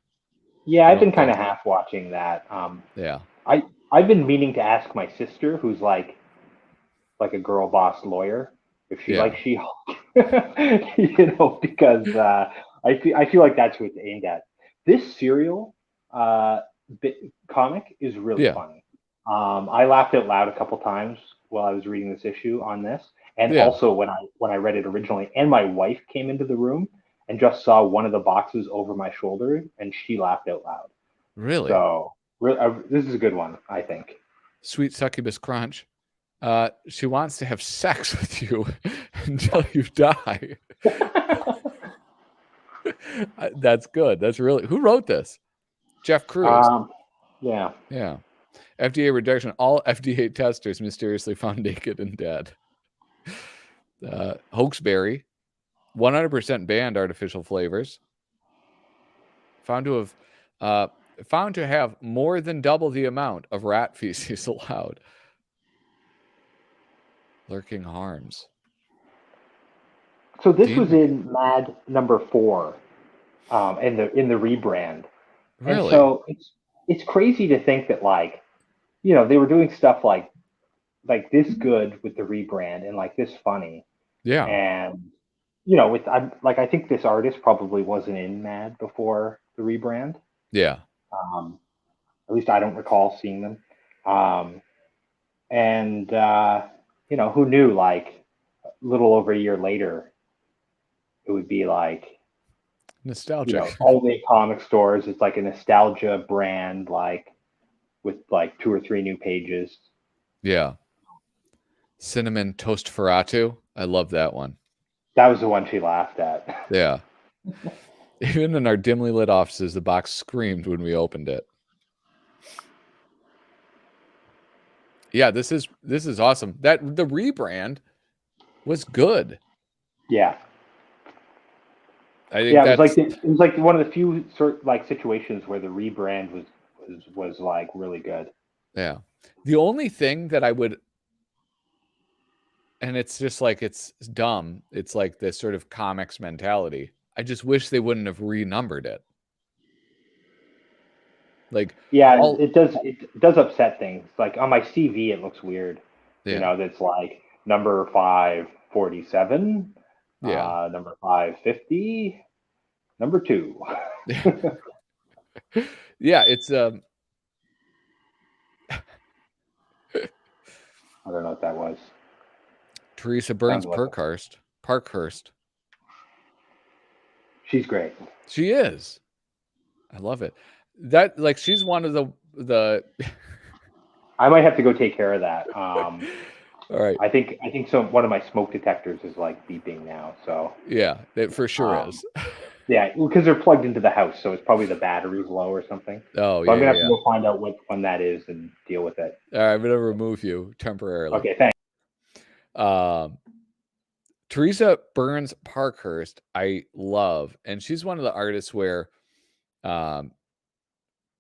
Yeah, I've been kind of half watching that. Yeah. I've been meaning to ask my sister, who's like like a girl boss lawyer if she Yeah. likes She-Hulk, because I feel like that's what it's aimed at. This serial comic is really Yeah. funny. I laughed out loud a couple times while I was reading this issue on this, and Yeah. also when I read it originally. And my wife came into the room and just saw one of the boxes over my shoulder, and she laughed out loud. Really? So this is a good one, I think. Sweet succubus crunch. She wants to have sex with you until you die. That's good. That's really, who wrote this? Jeff Cruz. Yeah. Yeah. FDA reduction. All FDA testers mysteriously found naked and dead. Hoaxberry. 100% banned artificial flavors. Found to have more than double the amount of rat feces allowed. Lurking harms. So this was in Mad #4, in the rebrand. Really? And so it's crazy to think that, like, they were doing stuff like this good with the rebrand and like this funny. Yeah. And I think this artist probably wasn't in Mad before the rebrand. Yeah. At least I don't recall seeing them. And who knew, like, a little over a year later, it would be like nostalgic. Only comic stores. It's like a nostalgia brand, like with like 2 or 3 new pages. Yeah. Cinnamon Toast Ferratu. I love that one. That was the one she laughed at. Yeah. Even in our dimly lit offices, the box screamed when we opened it. Yeah, this is awesome. That the rebrand was good. Yeah. I think it was like one of the few situations where the rebrand was like really good. Yeah. The only thing that I would, and it's just like, it's dumb. It's like this sort of comics mentality. I just wish they wouldn't have renumbered it. Like, yeah, it does upset things. Like on my CV, it looks weird. Yeah. That's like number 547, number 550, number 2. Yeah, it's I don't know what that was. Teresa Burns Parkhurst. She's great. She is. I love it. That, like, she's one of the I might have to go take care of that. All right. I think so. One of my smoke detectors is like beeping now. So yeah, it for sure is. Yeah, because they're plugged into the house, so it's probably the battery's low or something. Oh, so I'm gonna have to go find out which one that is and deal with it. All right, I'm gonna remove you temporarily. Okay, thanks. Teresa Burns Parkhurst, I love, and she's one of the artists where,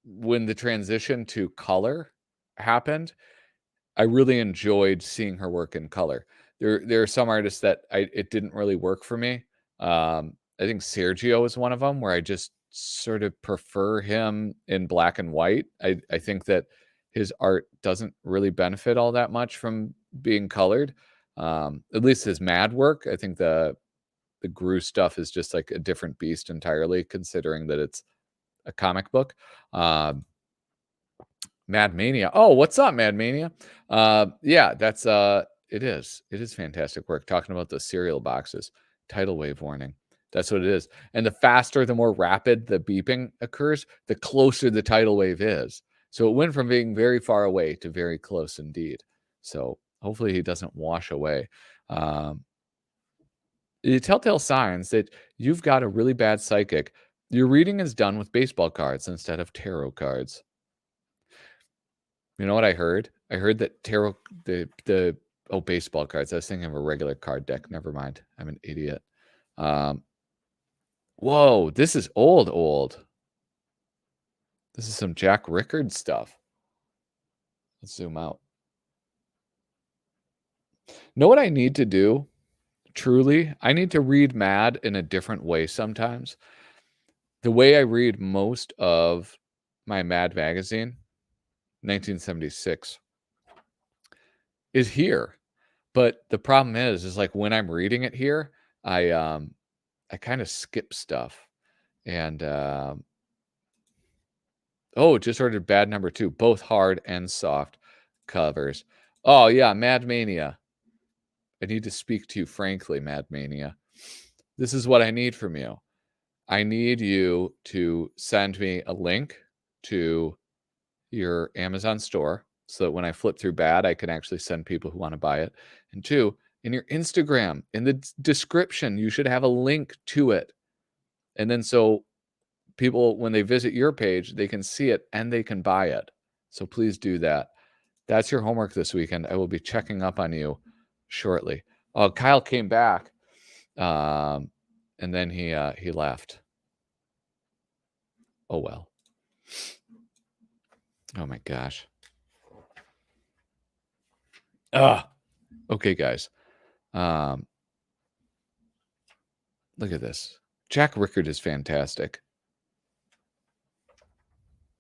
when the transition to color happened, I really enjoyed seeing her work in color. There are some artists that it didn't really work for me. I think Sergio is one of them where I just sort of prefer him in black and white. I think that his art doesn't really benefit all that much from being colored. At least his Mad work. I think the Gru stuff is just like a different beast entirely, considering that it's a comic book. Mad Mania. Oh, what's up, Mad Mania? Yeah, that's it is fantastic work. Talking about the cereal boxes, tidal wave warning. That's what it is. And the faster, the more rapid the beeping occurs, the closer the tidal wave is. So it went from being very far away to very close indeed. So hopefully he doesn't wash away. The telltale signs that you've got a really bad psychic. Your reading is done with baseball cards instead of tarot cards. You know what I heard? I heard that tarot, baseball cards. I was thinking of a regular card deck. Never mind. I'm an idiot. Whoa, this is old. This is some Jack Rickard stuff. Let's zoom out. Know what I need to do? Truly, I need to read Mad in a different way sometimes. The way I read most of my Mad magazine, 1976, is here. But the problem is like when I'm reading it here, I kind of skip stuff. And just ordered Bad Number 2, both hard and soft covers. Oh yeah, Mad Mania. I need to speak to you frankly, Mad Mania. This is what I need from you. I need you to send me a link to your Amazon store so that when I flip through Bad, I can actually send people who want to buy it. And 2, in your Instagram, in the description, you should have a link to it. And then so people, when they visit your page, they can see it and they can buy it. So please do that. That's your homework this weekend. I will be checking up on you shortly. Oh, Kyle came back, and then he left. Oh well. Oh my gosh. Okay, guys. Look at this. Jack Rickard is fantastic.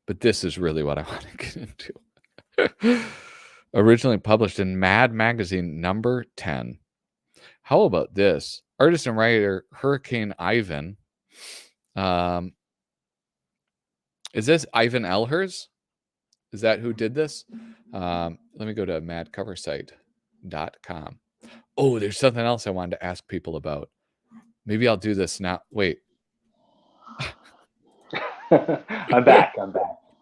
But this is really what I want to get into. Originally published in Mad Magazine number 10. How about this? Artist and writer Hurricane Ivan. Is this Ivan Elhers? Is that who did this? Let me go to madcoversite.com. Oh, there's something else I wanted to ask people about. Maybe I'll do this now. Wait. I'm back.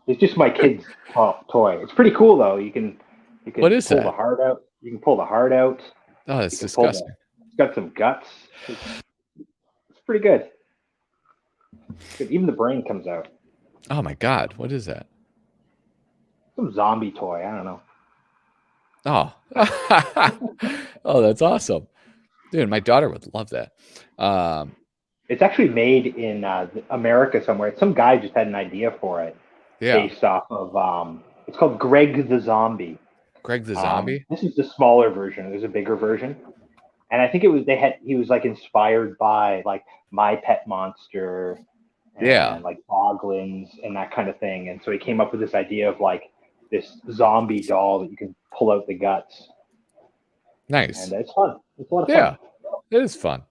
It's just my kid's toy. It's pretty cool though. You can What is pull that? the heart out. You can pull the heart out. Oh, it's disgusting. It's got some guts. It's pretty good. Even the brain comes out. Oh my God, what is that? Some zombie toy. I don't know. Oh, oh, that's awesome, dude. My daughter would love that. It's actually made in America somewhere. Some guy just had an idea for it, based off of it's called Greg the Zombie. Greg the Zombie. This is the smaller version. There's a bigger version, and I think he was like inspired by like My Pet Monster, and like Boglins and that kind of thing. And so he came up with this idea of like this zombie doll that you can pull out the guts. Nice. And it's fun. It's a lot of fun. Yeah, it is fun.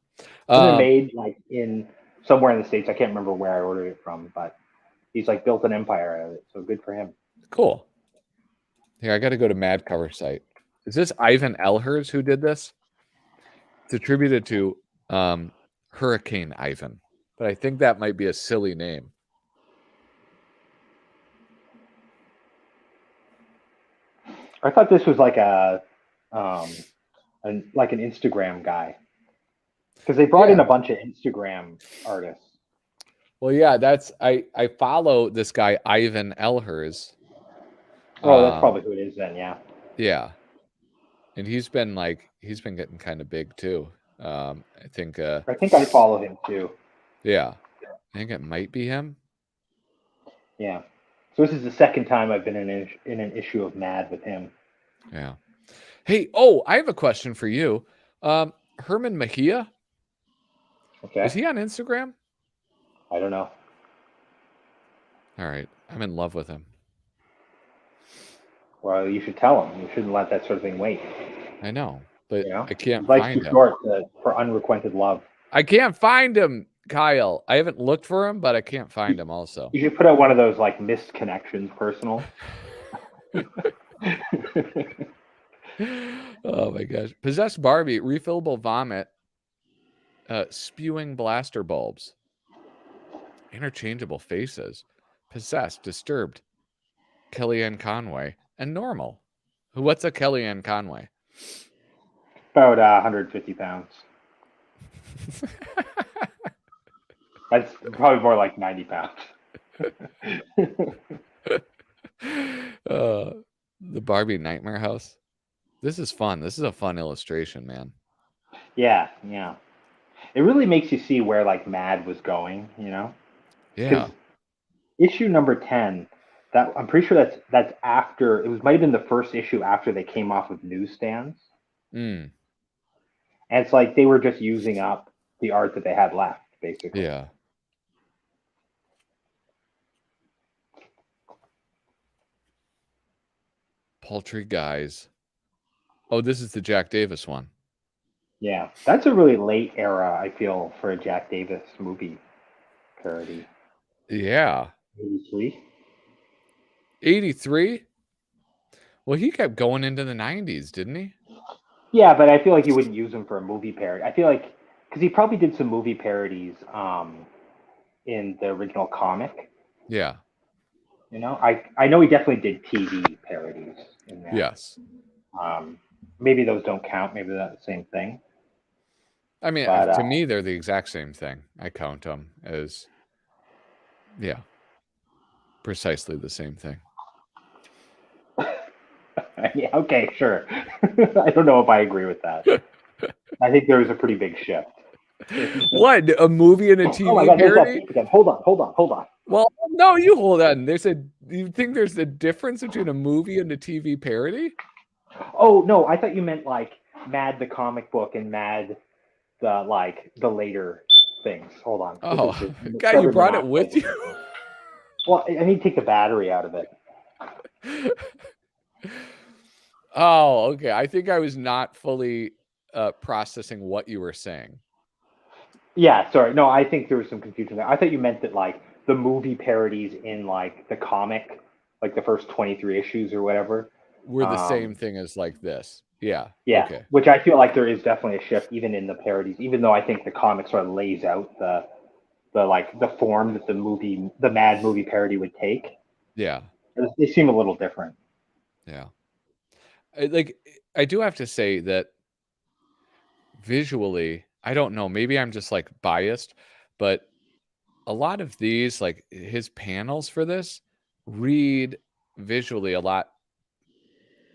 They're made like in somewhere in the States. I can't remember where I ordered it from, but he's like built an empire out of it. So good for him. Cool. Here, I got to go to Mad Cover Site. Is this Ivan Elhers who did this? It's attributed to Hurricane Ivan, but I think that might be a silly name. I thought this was like an Instagram guy, because they brought in a bunch of Instagram artists. Well, yeah, I follow this guy Ivan Elhers. Oh, that's probably who it is then. Yeah. Yeah, and he's been getting kind of big too. I think I follow him too. Yeah, I think it might be him. Yeah. So this is the second time I've been in an issue of Mad with him. Yeah. Hey, I have a question for you. Herman Mejia. Okay. Is he on Instagram? I don't know. All right. I'm in love with him. Well, you should tell him. You shouldn't let that sort of thing wait. I know, but I can't find him. Short for unrequited love. I can't find him, Kyle. I haven't looked for him, but I can't find him also. You should put out one of those like missed connections personal. Oh my gosh. Possessed Barbie, refillable vomit, spewing blaster bulbs, interchangeable faces, possessed, disturbed, Kellyanne Conway, and normal. What's a Kellyanne Conway? About 150 pounds. That's probably more like 90 pounds. The Barbie Nightmare House. This is fun. This is a fun illustration, man. Yeah. It really makes you see where like Mad was going, you know? Yeah. Issue number 10, that I'm pretty sure that's after might have been the first issue after they came off of newsstands. And it's like they were just using up the art that they had left, basically. Yeah. Paltry Guys. Oh, this is the Jack Davis one. Yeah, that's a really late era, I feel, for a Jack Davis movie parody. Yeah. 83? 83? Well, he kept going into the 90s, didn't he? Yeah, but I feel like you wouldn't use him for a movie parody. I feel like because he probably did some movie parodies in the original comic. Yeah. You know, I know he definitely did TV parodies in that. Yes. Maybe those don't count. Maybe they're not the same thing. I mean, But to me, they're the exact same thing. I count them as, yeah, precisely the same thing. yeah, okay, sure. I don't know if I agree with that. I think there was a pretty big shift. What? A movie and a TV Oh my God, there's that parody? beep again. Hold on. Well, no, you hold on. You think there's a difference between a movie and a TV parody? Oh no, I thought you meant like Mad the comic book and Mad the later things. Hold on. Oh, guy, you brought it with you? Well, I need to take the battery out of it. Oh, okay. I think I was not fully processing what you were saying. Yeah, sorry. No, I think there was some confusion there. I thought you meant that like the movie parodies in like the comic, like the first 23 issues or whatever, were the same thing as like this. Yeah. Yeah. Okay. Which I feel like there is definitely a shift even in the parodies, even though I think the comic sort of lays out the form that the Mad movie parody would take. Yeah. They seem a little different. Yeah. I do have to say that visually, I don't know, maybe I'm just like biased, but a lot of these, like his panels for this, read visually a lot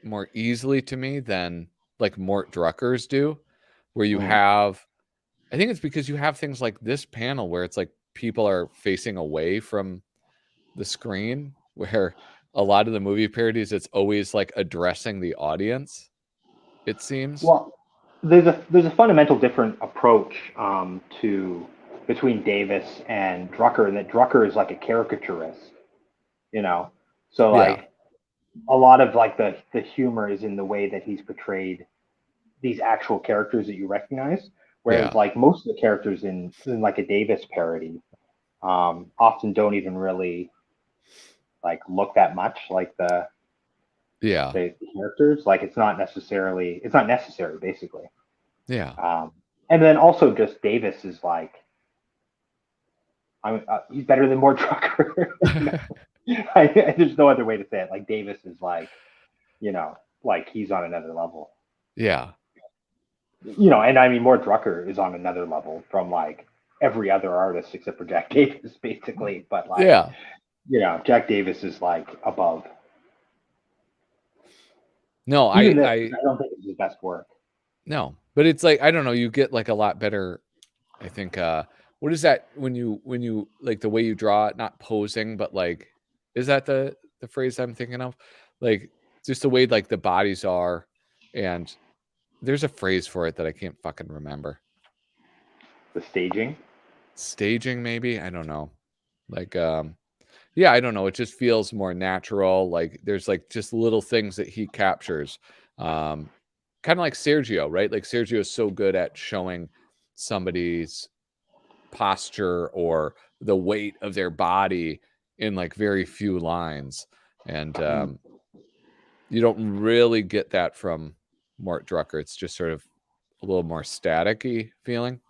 more easily to me than like Mort Drucker's do, where you have, I think it's because you have things like this panel where it's like people are facing away from the screen, where a lot of the movie parodies, it's always like addressing the audience, it seems. Well, there's a fundamental different approach to between Davis and Drucker, and that Drucker is like a caricaturist, you know. So like a lot of like the humor is in the way that he's portrayed these actual characters that you recognize, whereas like most of the characters in like a Davis parody often don't even really like look that much like the characters. Like it's not necessary basically. Yeah. And then also just Davis is like, he's better than Mort Drucker. There's no other way to say it. Like Davis is like, like he's on another level. Yeah. And I mean, Mort Drucker is on another level from like every other artist except for Jack Davis, basically. But like, Jack Davis is like above. No, I don't think it's his best work. No, but it's like, I don't know, you get like a lot better, I think, what is that when you like the way you draw it, not posing, but like, is that the phrase I'm thinking of? Like just the way like the bodies are, and there's a phrase for it that I can't fucking remember. The staging? Staging, maybe? I don't know. Like, yeah, I don't know. It just feels more natural. Like there's like just little things that he captures. Kind of like Sergio, right? Like Sergio is so good at showing somebody's posture or the weight of their body in like very few lines. And you don't really get that from Mort Drucker. It's just sort of a little more static-y feeling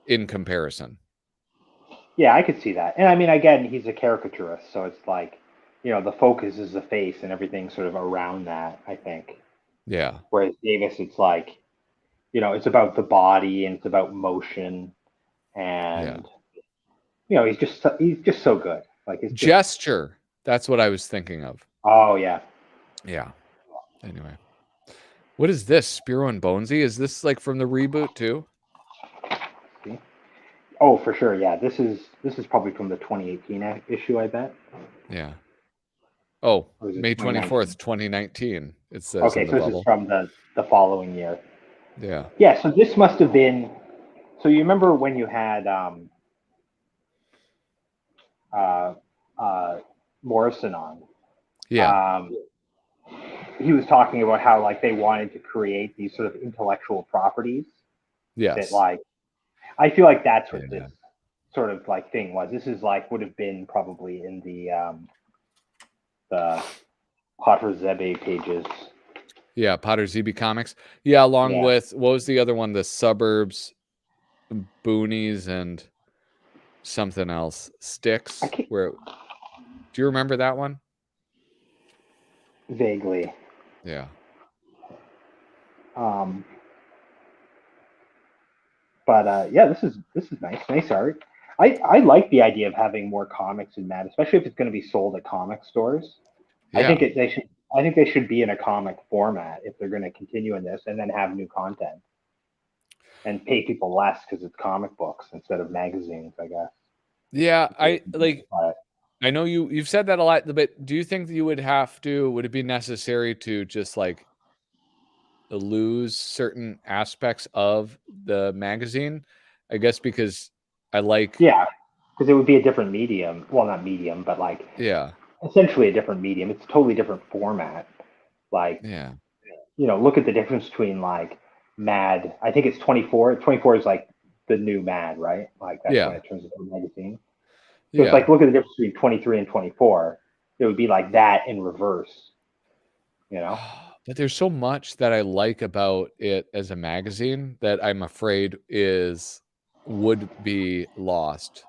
in comparison. Yeah, I could see that. And I mean, again, he's a caricaturist, so it's like, the focus is the face and everything sort of around that, I think. Yeah. Whereas Davis, it's like, it's about the body and it's about motion, and he's just so good. Like his gesture. That's what I was thinking of. Oh yeah. Yeah. Anyway, what is this? Spiro and Bonesy? Is this like from the reboot too? See? Oh, for sure. Yeah, this is probably from the 2018 issue, I bet. Yeah. Oh, May 24th, 2019. It says okay, in the so bubble. This is from the following year. Yeah. Yeah, so this must have been. So you remember when you had Morrison on? Yeah. he was talking about how like they wanted to create these sort of intellectual properties that Yes. like I feel like that's what Yeah. this sort of like thing was. This is like would have been probably in the Potter Zebe pages. Yeah, Potter ZB Comics. Yeah, along Yeah. with what was the other one? The Suburbs, Boonies, and something else. Sticks. I can't Where do you remember that one? vaguely. Yeah. But yeah, this is nice art. I like the idea of having more comics in that, especially if it's going to be sold at comic stores. Yeah. I think they should be in a comic format if they're going to continue in this, and then have new content and pay people less because it's comic books instead of magazines. I guess. Yeah, I like But I know you've said that a lot, but do you think that you would it be necessary to just like lose certain aspects of the magazine? I guess because I like yeah, because it would be a different medium. Well, not medium, but like yeah. essentially a different medium. It's a totally different format. Like Yeah. look at the difference between like Mad. I think it's 24. 24 is like the new Mad, right? Like that's when Yeah. it turns into a magazine. So it's Yeah. like look at the difference between 23 and 24. It would be like that in reverse, you know? But there's so much that I like about it as a magazine that I'm afraid would be lost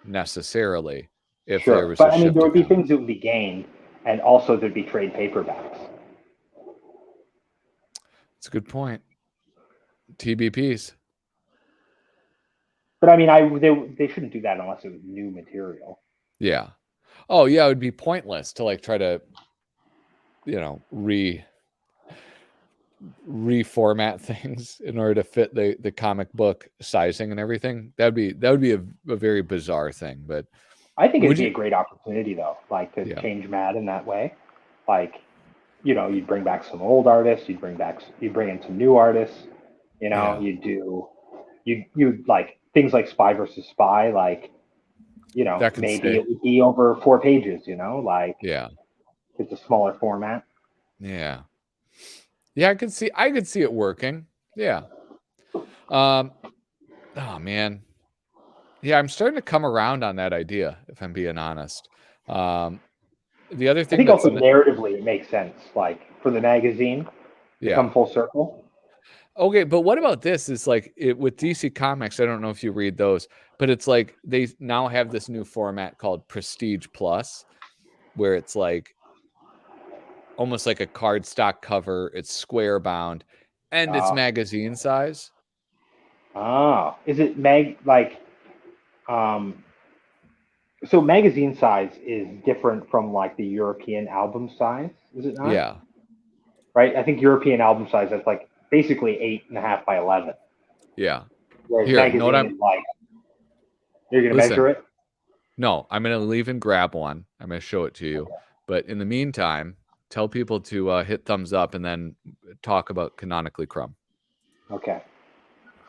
necessarily if there Sure. was a But I mean, shift there to would be comic. things that would be gained, and also there'd be trade paperbacks. It's a good point. TBPs. But I mean, they shouldn't do that unless it was new material. Yeah. Oh yeah, it would be pointless to like try to, reformat things in order to fit the comic book sizing and everything. That would be a very bizarre thing. But I think it'd would be you a great opportunity though, like to yeah. change Mad in that way. Like, you'd bring back some old artists, you'd bring in some new artists. Yeah. You like things like Spy versus Spy, like That can maybe stay. it would be over 4 pages. Like Yeah. it's a smaller format. Yeah. Yeah, I could see it working. Yeah. Um oh man. Yeah, I'm starting to come around on that idea, if I'm being honest. Um the other I thing think that's also narratively it makes sense, like for the magazine to yeah. come full circle. Okay, but what about this? Is like with DC Comics, I don't know if you read those, but it's like they now have this new format called Prestige Plus, where it's like almost like a cardstock cover, it's square bound, and it's Uh, magazine size. is it um, so magazine size is different from like the European album size, is it not? Yeah. Right? I think European album size is like basically 8.5 by 11, Yeah. whereas Here, you know what magazine is like you're gonna measure listen, it. no, I'm gonna leave and grab one. I'm gonna show it to you. But in the meantime, tell people to hit thumbs up and then talk about Canonically Crumb. Okay.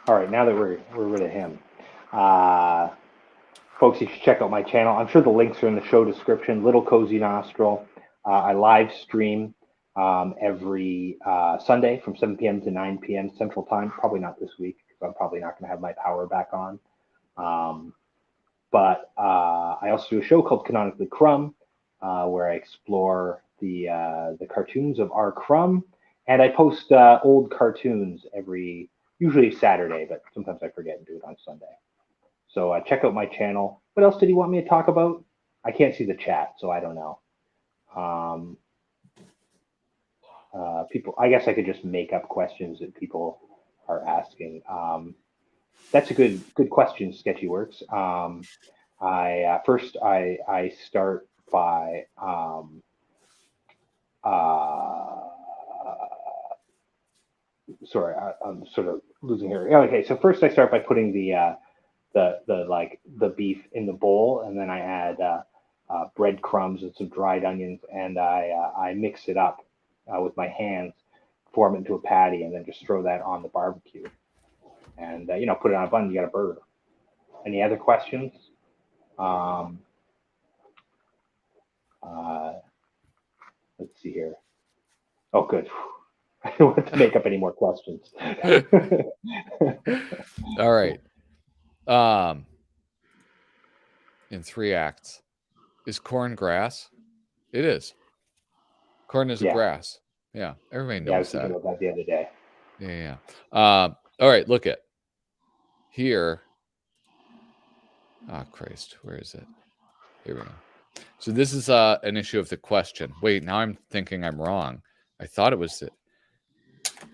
All right. Now that we're rid of him, uh, folks, you should check out my channel. I'm sure the links are in the show description. Little Cozy Nostril. I live stream every Sunday from 7 p.m. to 9 p.m. Central Time. Probably not this week because I'm probably not going to have my power back on. But I also do a show called Canonically Crumb, where I explore the cartoons of R. Crumb, and I post old cartoons usually Saturday, but sometimes I forget and do it on Sunday. So check out my channel. What else did he want me to talk about? I can't see the chat, so I don't know. People, I guess I could just make up questions that people are asking. That's a good question, Sketchy Works. I start by sorry, I'm sort of losing here. Okay, so first I start by putting the beef in the bowl, and then I add breadcrumbs and some dried onions, and I mix it up with my hands, form it into a patty, and then just throw that on the barbecue, and put it on a bun. You got a burger. Any other questions? Um, uh, let's see here. Oh, good. I don't want to make up any more questions. All right. In 3 acts. Is corn grass? It is. Corn is a Yeah. grass. Yeah. Everybody Yeah, I was knows thinking that. about that the other day. Yeah. All right. Look at here. Oh, Christ. Where is it? Here we go. So this is an issue of the question. Wait, now I'm thinking I'm wrong. I thought it was it.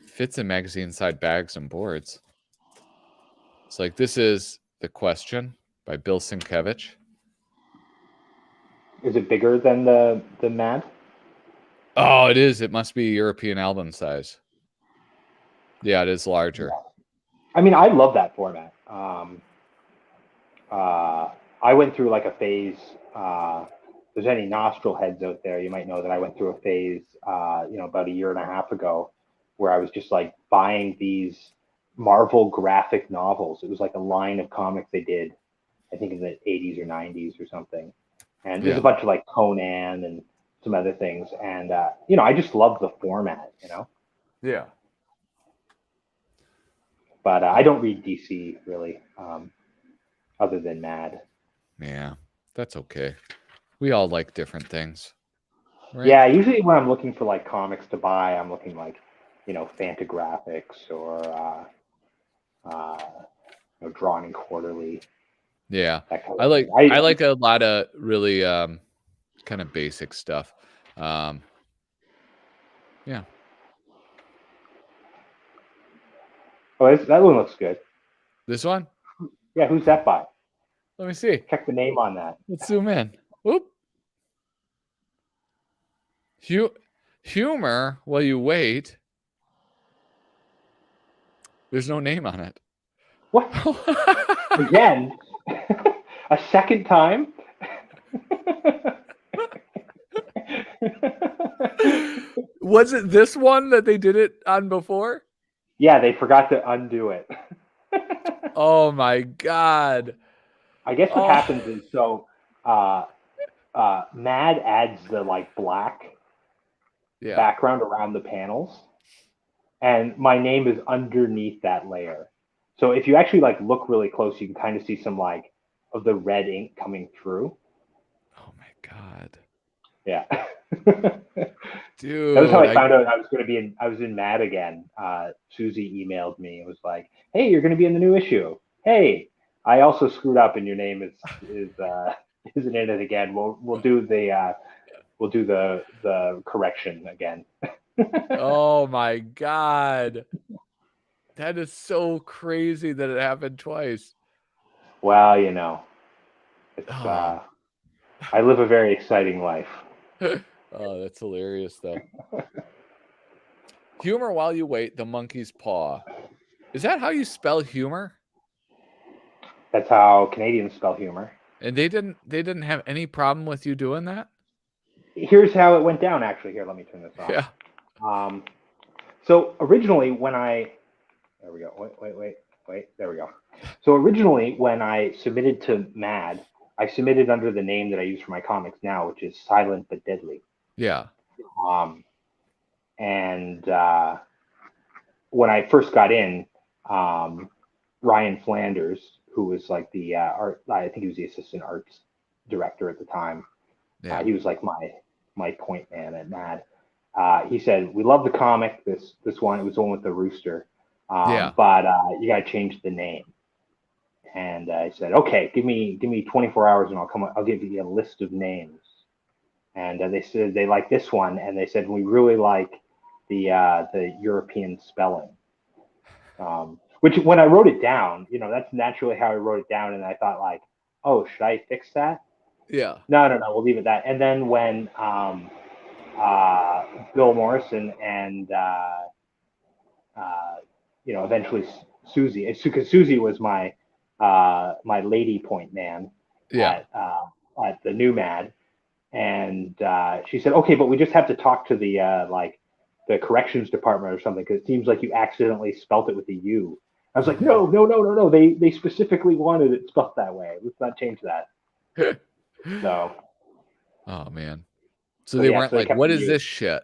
Fits in magazine inside bags and boards. It's like this is the question by Bill Sienkiewicz. Is it bigger than the Mad? Oh, it is. It must be European album size. Yeah, it is larger. I mean, I love that format. I went through like a phase. If there's any nostril heads out there, you might know that I went through a phase, about a year and a half ago, where I was just like buying these Marvel graphic novels. It was like a line of comics they did, I think in the 80s or 90s or something. And there's Yeah. a bunch of like Conan and some other things. And, I just love the format, Yeah. But I don't read DC really, other than Mad. Yeah, that's okay. We all like different things. Right? Yeah, usually when I'm looking for like comics to buy, I'm looking like, Fantagraphics or Drawn and Quarterly. Yeah. That kind I of like thing. I like a lot of really kind of basic stuff. Yeah. Oh, that one looks good. This one? Yeah, who's that by? Let me see. Check the name on that. Let's zoom in. Whoop. Humor while you wait. There's no name on it. What? Again? A second time? Was it this one that they did it on before? Yeah, they forgot to undo it. Oh my God. I guess what happens is Mad adds the like black background around the panels, and my name is underneath that layer. So if you actually like look really close, you can kind of see some like of the red ink coming through. Oh my God. Yeah. Dude. That was how I found out I was in Mad again. Susie emailed me. It was like, "Hey, you're going to be in the new issue. Hey, I also screwed up, and your name isn't in it again. We'll do the correction again." Oh my God. That is so crazy that it happened twice. Well, it's I live a very exciting life. Oh, that's hilarious though. Humor while you wait, the monkey's paw. Is that how you spell humor? That's how Canadians spell humor. And they didn't have any problem with you doing that? Here's how it went down, actually. Here, let me turn this off. Yeah. So originally there we go. Wait, there we go. So originally when I submitted to Mad, I submitted under the name that I use for my comics now, which is Silent but Deadly. Yeah. And when I first got in, Ryan Flanders, who was like the art, I think he was the assistant arts director at the time. Yeah. He was like my point man at Mad. He said, "We love the comic. This one, it was the one with the rooster. But you got to change the name." And I said, "Okay, give me 24 hours and I'll give you a list of names." And they said they like this one, and they said we really like the European spelling. Which when I wrote it down, that's naturally how I wrote it down, and I thought like, "Oh, should I fix that?" Yeah. No, we'll leave it that. And then when Bill Morrison and eventually Susie, because Susie was my lady point man at the new Mad, and she said, "Okay, but we just have to talk to the corrections department or something because it seems like you accidentally spelt it with a U." I was like, "No. They specifically wanted it spelled that way. Let's not change that." So. Oh man. So they weren't like, "What is this shit?"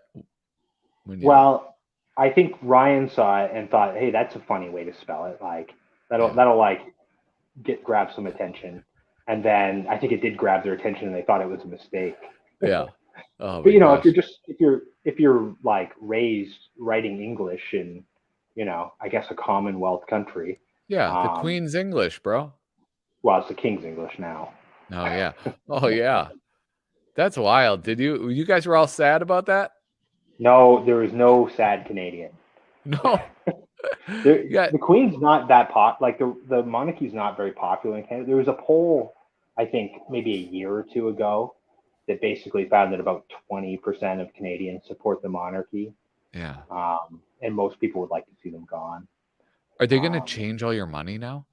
Well, I think Ryan saw it and thought, "Hey, that's a funny way to spell it. Like that'll like grab some attention." And then I think it did grab their attention, and they thought it was a mistake. Yeah. Oh But my gosh. if you're like raised writing English in, I guess a Commonwealth country. Yeah, the Queen's English, bro. Well, it's the King's English now. Oh yeah. Oh yeah. That's wild. You guys were all sad about that? No, there was no sad Canadian. No. The Queen's not that like the monarchy's not very popular in Canada. There was a poll, I think maybe a year or two ago, that basically found that about 20% of Canadians support the monarchy. Yeah. And most people would like to see them gone. Are they going to change all your money now?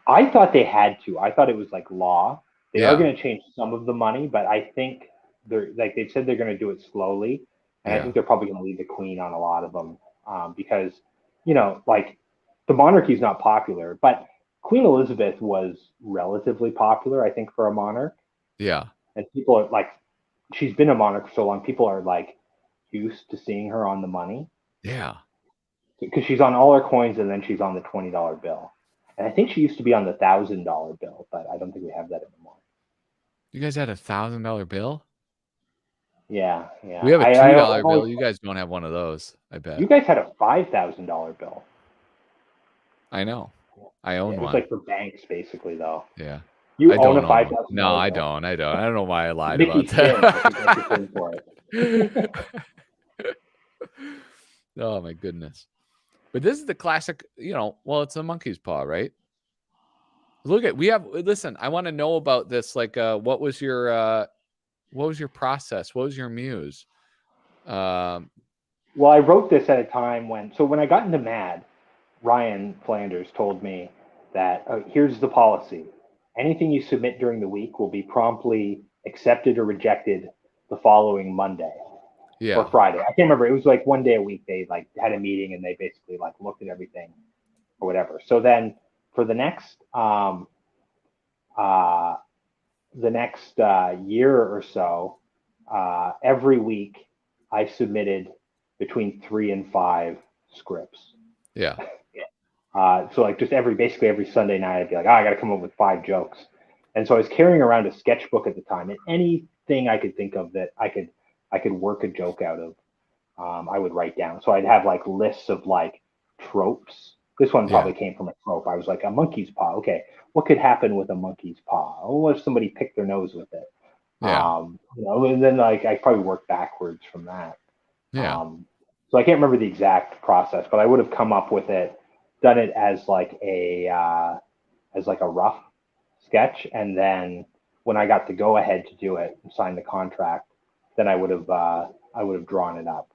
I thought they had to. I thought it was like law. They are going to change some of the money, but I think they've said they're going to do it slowly. And I think they're probably going to leave the Queen on a lot of them because, like the monarchy is not popular, but Queen Elizabeth was relatively popular, I think, for a monarch. Yeah. And people are like, she's been a monarch for so long. People are like used to seeing her on the money. Yeah. Because she's on all her coins and then she's on the $20 bill. And I think she used to be on the $1,000 bill, but I don't think we have that anymore. You guys had $1,000 bill? Yeah. We have a $2 bill. You guys don't have one of those, I bet. You guys had a $5,000 bill. I know. I own one. It was like for banks, basically, though. Yeah. You own a $5,000 No, I don't. I don't know why I lied about that. Oh, my goodness. But this is the classic, it's a monkey's paw, right? Listen, I want to know about this. Like, what was your process? What was your muse? Well, I wrote this at a time when I got into MAD, Ryan Flanders told me that here's the policy. Anything you submit during the week will be promptly accepted or rejected the following Monday. Yeah. Or Friday. I can't remember. It was like one day a week. They like had a meeting and they basically like looked at everything or whatever. So then for the next year or so, every week I submitted between 3 and 5 scripts. Yeah. So like basically every Sunday night I'd be like, I got to come up with 5 jokes. And so I was carrying around a sketchbook at the time, and anything I could think of that I could work a joke out of, I would write down. So I'd have like lists of like tropes. This one probably came from a trope. I was like, a monkey's paw. Okay, what could happen with a monkey's paw? Oh, what if somebody picked their nose with it? Yeah. And then like I probably worked backwards from that. Yeah. So I can't remember the exact process, but I would have come up with it, done it as like a rough sketch, and then when I got to go ahead to do it and sign the contract, then I would have drawn it up.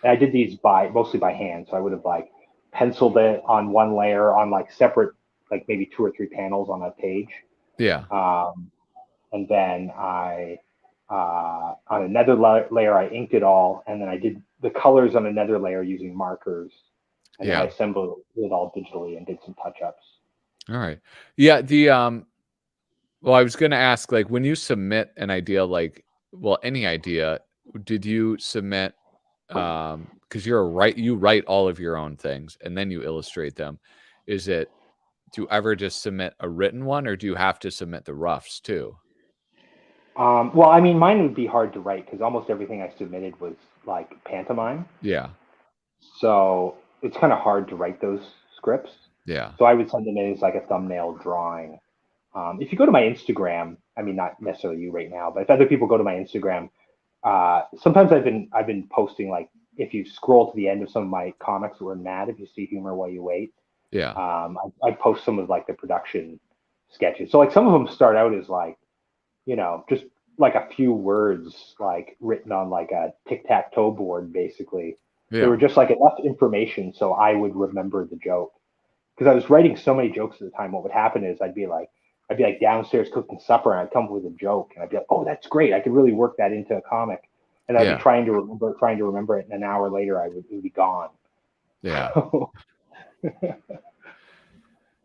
And I did these mostly by hand, so I would have like penciled it on one layer on like separate, like maybe 2 or 3 panels on a page. Yeah. And then I on another layer I inked it all, and then I did the colors on another layer using markers, and then I assembled it all digitally and did some touch-ups. All right. Yeah. Well, I was going to ask, like, when you submit an idea, like, any idea, did you submit, because you write all of your own things and then you illustrate them. Do you ever just submit a written one, or do you have to submit the roughs too? Well, I mean, mine would be hard to write because almost everything I submitted was like pantomime. Yeah. So it's kind of hard to write those scripts. Yeah. So I would send them in as like a thumbnail drawing. If you go to my Instagram, I mean, not necessarily you right now, but if other people go to my Instagram, sometimes I've been posting, like, if you scroll to the end of some of my comics that were mad, if you see humor while you wait, I post some of like the production sketches. So like some of them start out as like, just like a few words like written on like a tic-tac-toe board, basically. Yeah. They were just like enough information so I would remember the joke. Because I was writing so many jokes at the time, what would happen is I'd be like downstairs cooking supper, and I'd come up with a joke, and I'd be like, oh, that's great. I could really work that into a comic. And I'd be trying to remember it, and an hour later it would be gone. Yeah.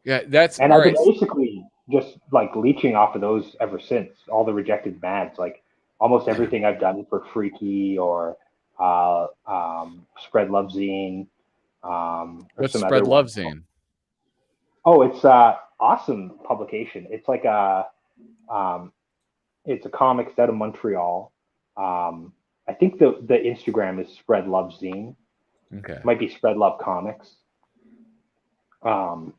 Yeah, that's and I've been basically just like leeching off of those ever since. All the rejected mads, like almost everything I've done for Freaky or Spread Love Zine. What's some Spread other Love ones. Zine? Oh, it's awesome publication. It's like it's a comics out of Montreal. I think the Instagram is Spread Love Zine. Okay. It might be Spread Love Comics. I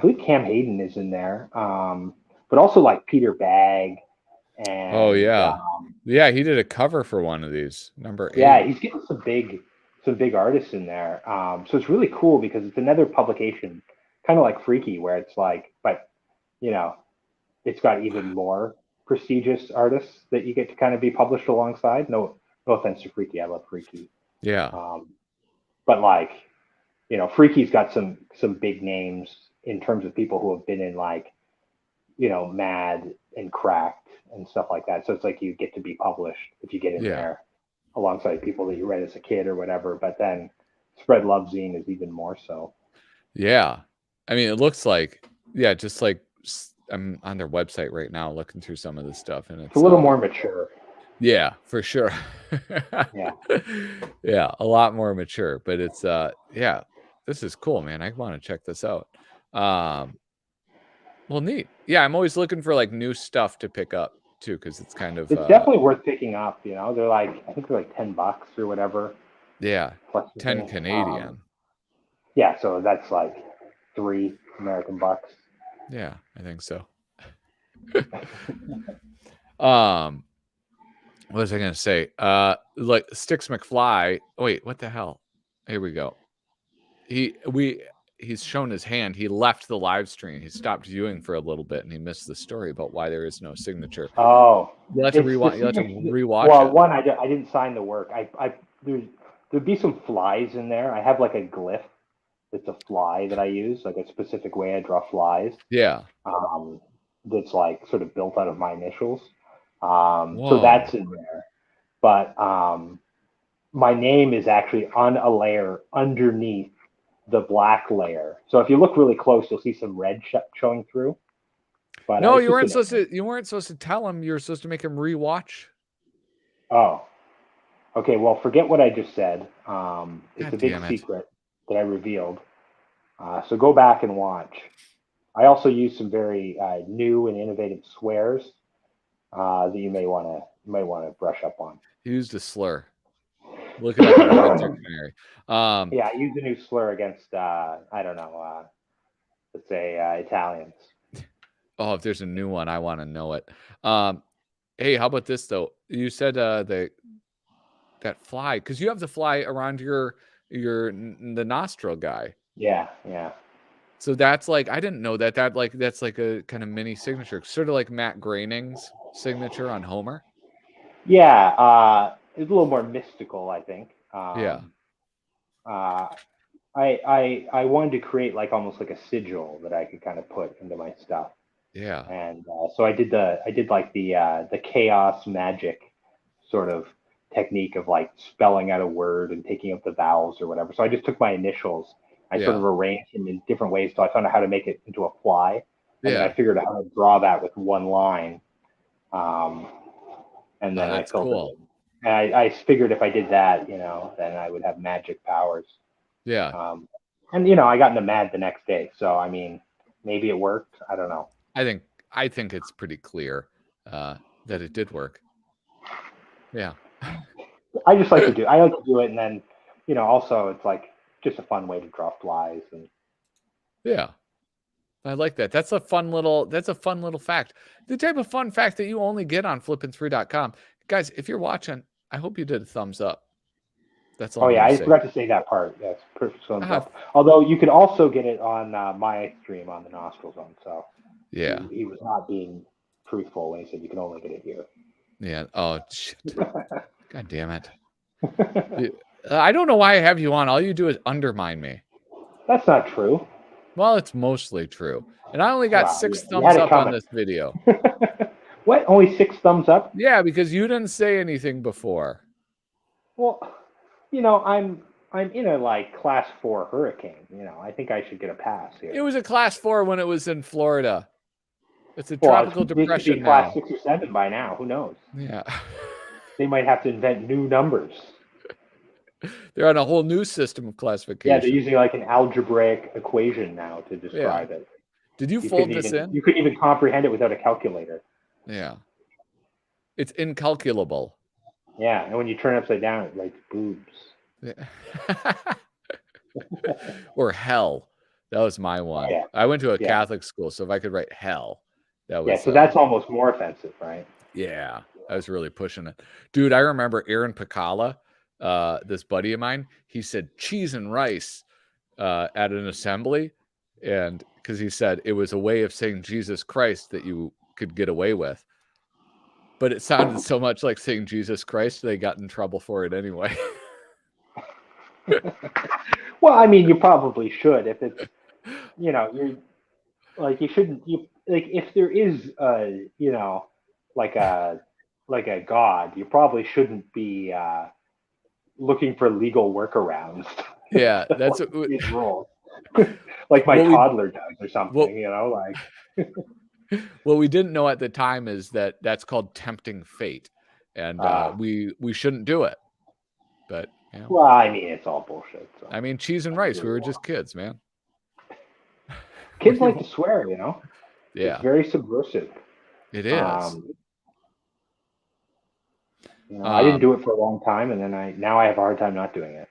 believe Cam Hayden is in there, but also like Peter Bagg. And, oh yeah, yeah. He did a cover for one of these, number 8. Yeah, he's getting some big artists in there. So it's really cool because it's another publication, kind of like Freaky, where it's like, but you know, it's got even more prestigious artists that you get to kind of be published alongside. No offense to Freaky, I love Freaky. Yeah. But like, you know, Freaky's got some big names in terms of people who have been in like, you know, Mad and Cracked and stuff like that. So it's like you get to be published if you get in there alongside people that you read as a kid or whatever. But then Spread Love Zine is even more so. Yeah. I mean, it looks like, just like I'm on their website right now looking through some of this stuff, and it's a little more mature. Yeah, for sure. Yeah. Yeah, a lot more mature, but it's this is cool, man. I want to check this out. Well, neat. Yeah, I'm always looking for like new stuff to pick up too, because it's kind of it's definitely worth picking up. You know, they're like, I think they're like $10 or whatever. Yeah, 10 Canadian. Yeah, so that's like $3 American bucks. Yeah, I think so. What was I gonna say? Like Sticks McFly. Wait, what the hell? Here we go. He's shown his hand. He left the live stream. He stopped viewing for a little bit, and he missed the story about why there is no signature. Oh, you'll have to rewatch. Well, it. one, I didn't sign the work. There'd be some flies in there. I have like a glyph. It's a fly that I use, like a specific way I draw flies. Yeah. That's like sort of built out of my initials. So that's in there. But my name is actually on a layer underneath the black layer. So if you look really close, you'll see some red showing through. But no, you weren't supposed to tell him. You were supposed to make him rewatch. Oh, okay. Well, forget what I just said. It's a big secret that I revealed. So go back and watch. I also use some very new and innovative swears that you might want to brush up on. He used a slur. Look it up in the dictionary. Yeah, I use a new slur against I don't know. Let's say Italians. Oh, if there's a new one, I want to know it. Hey, how about this though? You said that fly, because you have the fly around the nostril guy. Yeah. So that's like, I didn't know that that's like a kind of mini signature, sort of like Matt Groening's signature on Homer. Yeah, it's a little more mystical, I think. Yeah. I wanted to create like almost like a sigil that I could kind of put into my stuff. Yeah. And so I did like the chaos magic sort of technique of like spelling out a word and taking out the vowels or whatever. So I just took my initials. I sort of arranged them in different ways. So I found out how to make it into a fly. And then I figured out how to draw that with one line. And then I filled it in. And I figured if I did that, you know, then I would have magic powers. Yeah. And, you know, I got into Mad the next day. So, I mean, maybe it worked. I don't know. I think it's pretty clear that it did work. Yeah. I like to do it. And then, you know, also it's like just a fun way to draw flies. And yeah. I like that. That's a fun little fact. The type of fun fact that you only get on flippin3.com. Guys, if you're watching, I hope you did a thumbs up. That's all. Oh yeah, I forgot to say that part. Yes, perfect thumbs up. Although you could also get it on my stream on the Nostril Zone. So yeah, he was not being truthful when he said you can only get it here. Yeah. Oh shit. God damn it. I don't know why I have you on. All you do is undermine me. That's not true. Well, it's mostly true. And I only got 6 thumbs up on this video. What? Only 6 thumbs up? Yeah, because you didn't say anything before. Well, you know, I'm in a like class 4 hurricane. You know, I think I should get a pass here. It was a class 4 when it was in Florida. It's a tropical depression it could be class 6 or 7 by now. Who knows? Yeah. They might have to invent new numbers. They're on a whole new system of classification. Yeah, they're using like an algebraic equation now to describe it. Did you fold this in? You couldn't even comprehend it without a calculator. Yeah. It's incalculable. Yeah, and when you turn it upside down, it writes boobs. Yeah. Or hell. That was my one. Yeah. I went to a Catholic school, so if I could write hell, that was. Yeah, so that's almost more offensive, right? Yeah, I was really pushing it. Dude, I remember Aaron Picala, this buddy of mine, he said cheese and rice at an assembly, and because he said it was a way of saying Jesus Christ that you could get away with. But it sounded so much like saying Jesus Christ, they got in trouble for it anyway. Well, I mean, you probably should if it's, you're like, you shouldn't, if there is like a God, you probably shouldn't be looking for legal workarounds. Yeah, that's these rules. Like my toddler does or something, like. What we didn't know at the time is that that's called tempting fate, and we shouldn't do it. But well, I mean, it's all bullshit. So. I mean, cheese and rice. We were just kids, man. Kids like to swear, Yeah, it's very subversive. It is. I didn't do it for a long time, and then now I have a hard time not doing it.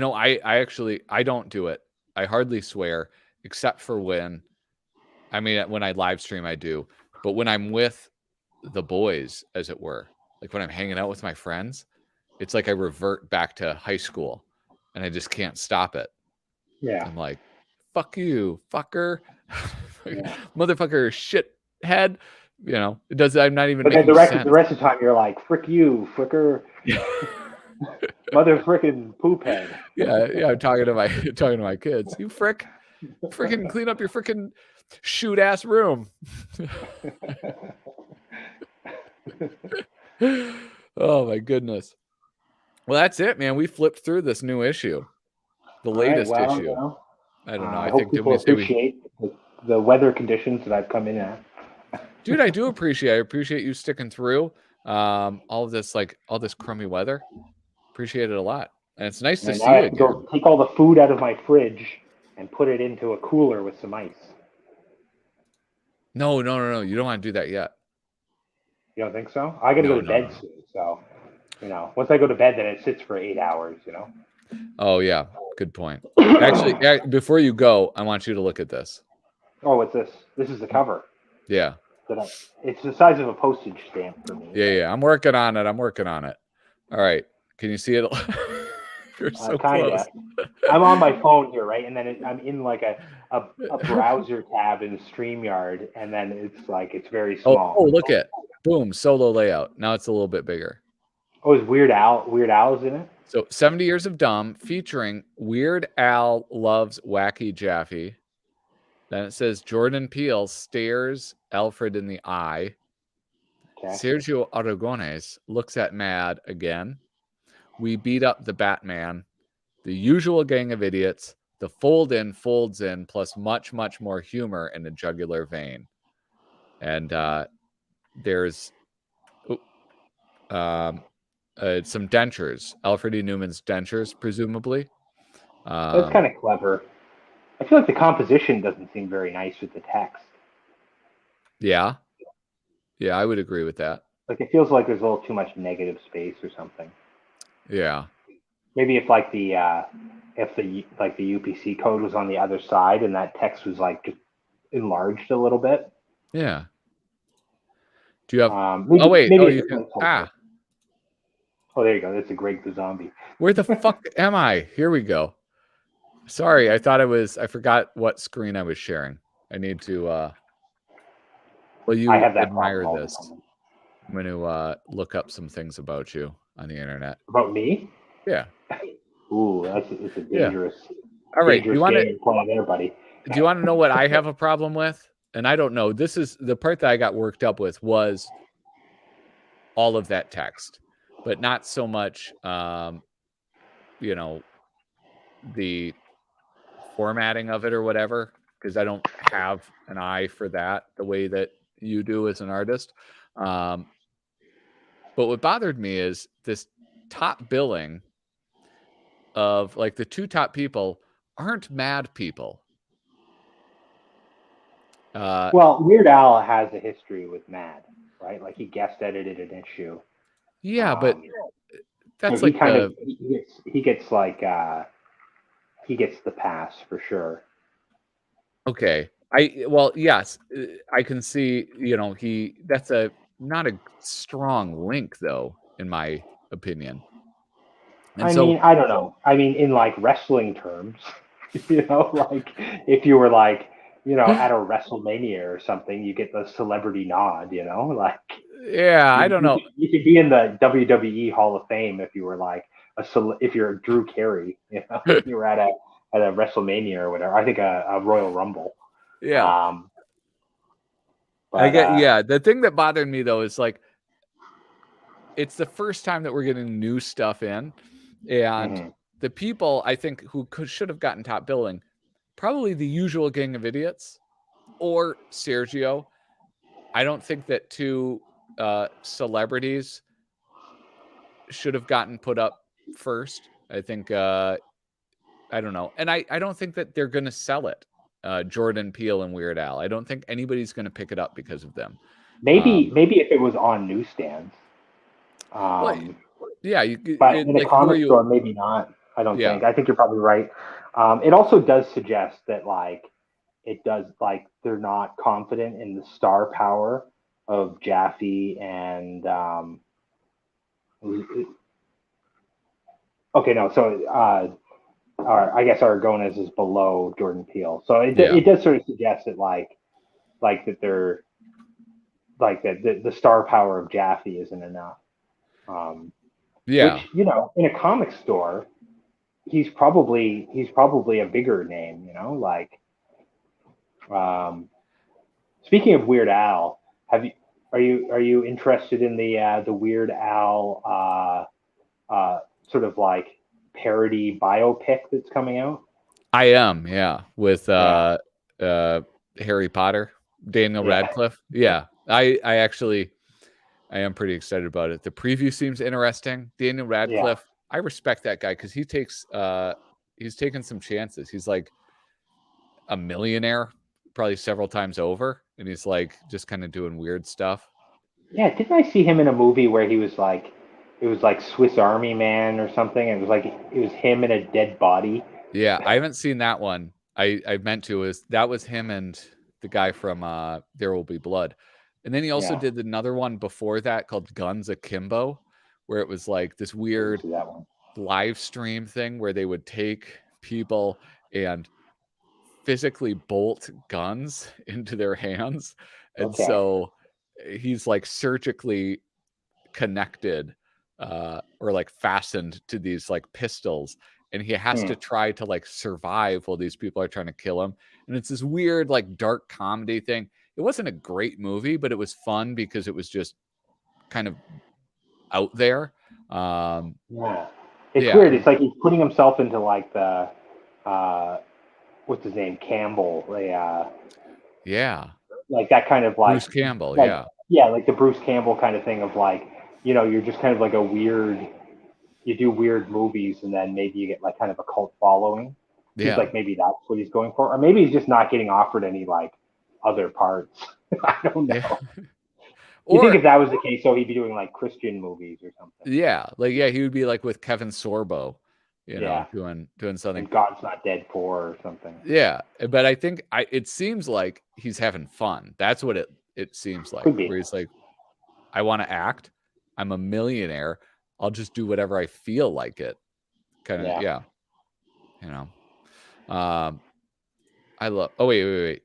I don't do it. I hardly swear, except for when I live stream, I do. But when I'm with the boys, as it were, like when I'm hanging out with my friends, it's like I revert back to high school, and I just can't stop it. Yeah, I'm like, fuck you, fucker, motherfucker, shithead. It does. I'm not even. But then the rest of the time, you're like, frick you, fricker, mother frickin' poop head. Yeah. I'm talking to my kids. You frickin' clean up your frickin' shoot ass room. Oh my goodness. Well, that's it, man. We flipped through this new issue, the latest issue. I don't know. I hope people appreciate the weather conditions that I've come in at. Dude, I appreciate you sticking through all this crummy weather. Appreciate it a lot. And it's nice to see you again. Go take all the food out of my fridge and put it into a cooler with some ice. No. You don't want to do that yet. You don't think so? I got to go to bed soon. So, once I go to bed, then it sits for 8 hours, Oh, yeah. Good point. Actually, before you go, I want you to look at this. Oh, what's this? This is the cover. Yeah. It's the size of a postage stamp for me. Yeah. I'm working on it. All right. Can you see it? You're so close. I'm on my phone here, right? And then I'm in like a browser tab in StreamYard, and then it's very small. Oh, look at boom, solo layout. Now it's a little bit bigger. Oh, is Weird Al's in it? So 70 Years of Dumb featuring Weird Al Loves Wacky Jaffe. Then it says Jordan Peele stares Alfred in the eye. Okay. Sergio Aragones looks at Mad again. We beat up the Batman. The Usual Gang of Idiots. The Fold In, Folds In, plus much, much more humor in a jugular vein. And there's some dentures. Alfred E. Newman's dentures, presumably. That's kind of clever. I feel like the composition doesn't seem very nice with the text. Yeah, I would agree with that. Like it feels like there's a little too much negative space or something. Yeah. Maybe if the UPC code was on the other side and that text was like just enlarged a little bit. Yeah. Do you have? Oh, there you go. That's a Greg the Zombie. Where the fuck am I? Here we go. Sorry, I forgot what screen I was sharing. I need to you admire this. I'm going to look up some things about you on the internet. About me? Yeah. Ooh, it's a dangerous. All right. Do you want to know what I have a problem with? And I don't know. This is the part that I got worked up with was all of that text, but not so much, the formatting of it or whatever, because I don't have an eye for that the way that you do as an artist. But But what bothered me is this top billing of like the two top people aren't mad people. Well, Weird Al has a history with Mad, right? Like he guest edited an issue. Yeah, but that's so like he gets like he gets the pass for sure. okay. Yes, I can see, that's not a strong link though, in my opinion. And I so mean, I don't know. I mean, in like wrestling terms, like if you were like, at a WrestleMania or something, you get the celebrity nod, like yeah, I don't know. you could be in the WWE Hall of Fame if you were like if you're Drew Carey, if you were at a WrestleMania or whatever. I think a Royal Rumble. Yeah. But, the thing that bothered me though is like it's the first time that we're getting new stuff in, and the people I think who should have gotten top billing, probably the usual gang of idiots or Sergio. I don't think that two celebrities should have gotten put up first. I think I don't know, and I don't think that they're going to sell it. Jordan Peele and Weird Al. I don't think anybody's going to pick it up because of them. maybe if it was on newsstands. Yeah, but in a comic store, maybe not. I don't think. I think you're probably right. It also does suggest that they're not confident in the star power of Jaffe and okay, no. So I guess Aragones is below Jordan Peele. So it does sort of suggest that that they're like that the star power of Jaffe isn't enough. Which, in a comic store, he's probably a bigger name, speaking of Weird Al, are you interested in the Weird Al sort of like parody biopic that's coming out? I am, yeah, with Harry Potter, Daniel Radcliffe. Yeah. I am pretty excited about it. The preview seems interesting. Daniel Radcliffe, I respect that guy because he's taken some chances. He's like a millionaire probably several times over, and he's like just kind of doing weird stuff. Yeah, didn't I see him in a movie where he was like, it was like Swiss Army Man or something? And it was him in a dead body. Yeah, I haven't seen that one. I meant to. That was him and the guy from There Will Be Blood. And then he also did another one before that called Guns Akimbo, where it was like this weird live stream thing where they would take people and physically bolt guns into their hands. And so he's like surgically connected or like fastened to these like pistols. And he has to try to like survive while these people are trying to kill him. And it's this weird, like dark comedy thing. It wasn't a great movie, but it was fun because it was just kind of out there. It's weird. It's like he's putting himself into like the what's his name, Campbell. Like that kind of like Bruce Campbell. Like the Bruce Campbell kind of thing of like, you're just kind of like you do weird movies and then maybe you get like kind of a cult following. He's like, maybe that's what he's going for, or maybe he's just not getting offered any like other parts. I don't know. You think if that was the case, so he'd be doing like Christian movies or something? Yeah, he would be like with Kevin Sorbo, doing something. And God's Not Dead 4 or something. Yeah, but I think it seems like he's having fun. That's what it seems like. Where he's like, I want to act. I'm a millionaire. I'll just do whatever I feel like it. Kind of, I love. Oh wait.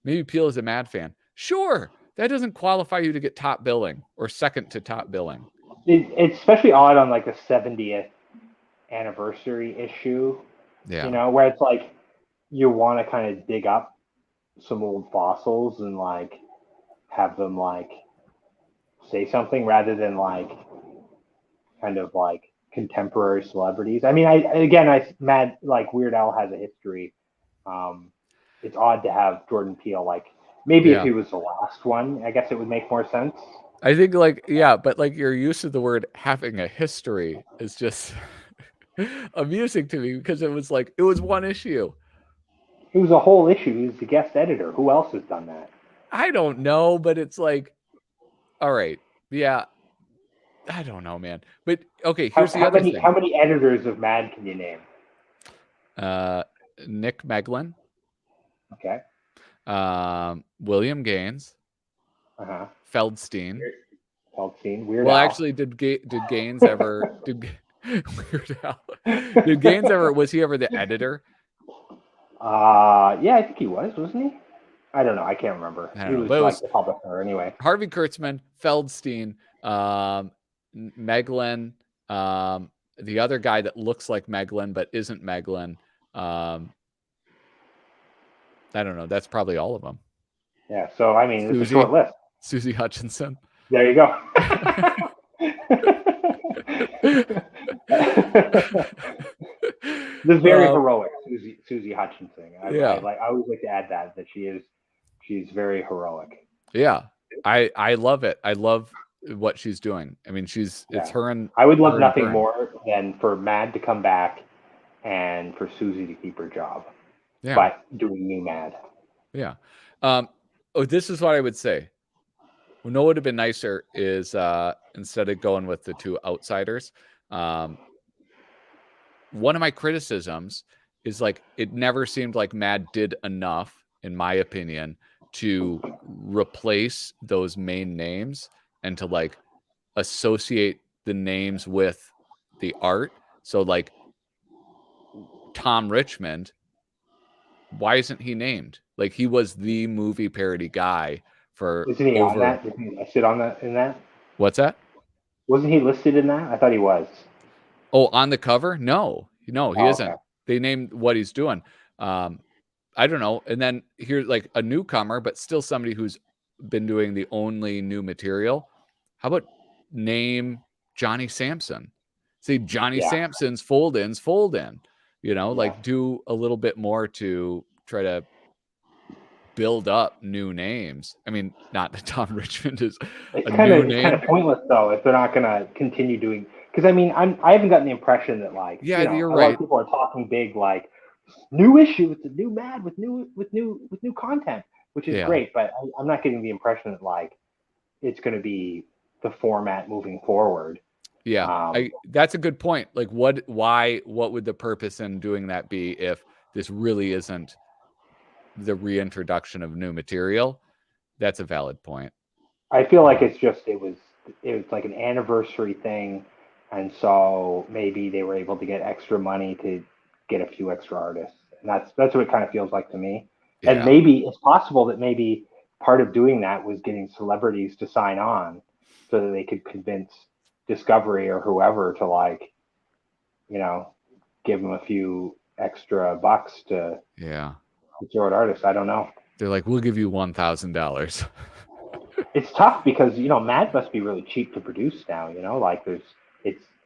Maybe Peele is a Mad fan. Sure, that doesn't qualify you to get top billing or second to top billing. It's especially odd on like the 70th anniversary issue. Where it's like you want to kind of dig up some old fossils and like have them like say something rather than like kind of like contemporary celebrities. I mean, Mad like Weird Al has a history. It's odd to have Jordan Peele like maybe if he was the last one, I guess it would make more sense. I think like, yeah, but like your use of the word having a history is just amusing to me because it was like, it was one issue. It was a whole issue. He was the guest editor. Who else has done that? I don't know, but it's like, all right. Yeah. I don't know, man. But okay, here's the other thing. How many editors of Mad can you name? Nick Meglin. Okay. William Gaines. Uh-huh. Feldstein. Weird Well, Al. actually, did Gaines ever Weird Al? Did Gaines ever, was he ever the editor? Yeah, I think he was, wasn't he? I don't know. I can't remember. I don't He know, was but it like was the publisher anyway. Harvey Kurtzman, Feldstein, Meglin, the other guy that looks like Meglin but isn't Meglin. I don't know. That's probably all of them. Yeah. So I mean, it's a short list. Susie Hutchinson. There you go. The very heroic Susie Hutchinson. I always like to add that she's very heroic. Yeah, I love it. I love what she's doing. I mean, it's her and I would love nothing more than for Mad to come back and for Susie to keep her job. Yeah, but doing new Mad. Yeah. This is what I would say. Well, what would have been nicer is instead of going with the two outsiders, one of my criticisms is like it never seemed like Mad did enough, in my opinion, to replace those main names and to like associate the names with the art. So like Tom Richmond, why isn't he named? Like he was the movie parody guy for Isn't he on that? Did he sit on that in that? What's that? Wasn't he listed in that? I thought he was. Oh, on the cover? No, he isn't. Okay. They named what he's doing. I don't know. And then here's like a newcomer, but still somebody who's been doing the only new material. How about name Johnny Sampson? See, Johnny Sampson's fold in. Like do a little bit more to try to build up new names. I mean, not that Tom Richmond is it's kind of pointless though if they're not going to continue doing. Because I mean, I haven't gotten the impression that like you're a right. lot of people are talking big like new issue with the new Mad with new content, which is great. But I'm not getting the impression that like it's going to be the format moving forward. Yeah, that's a good point. Like, what would the purpose in doing that be if this really isn't the reintroduction of new material? That's a valid point. I feel like it was like an anniversary thing, and so maybe they were able to get extra money to get a few extra artists, and that's what it kind of feels like to me. Yeah. And maybe it's possible that maybe part of doing that was getting celebrities to sign on so that they could convince Discovery or whoever to like, give them a few extra bucks to throw at artists. I don't know. They're like, we'll give you $1,000. It's tough because Mad must be really cheap to produce now. Like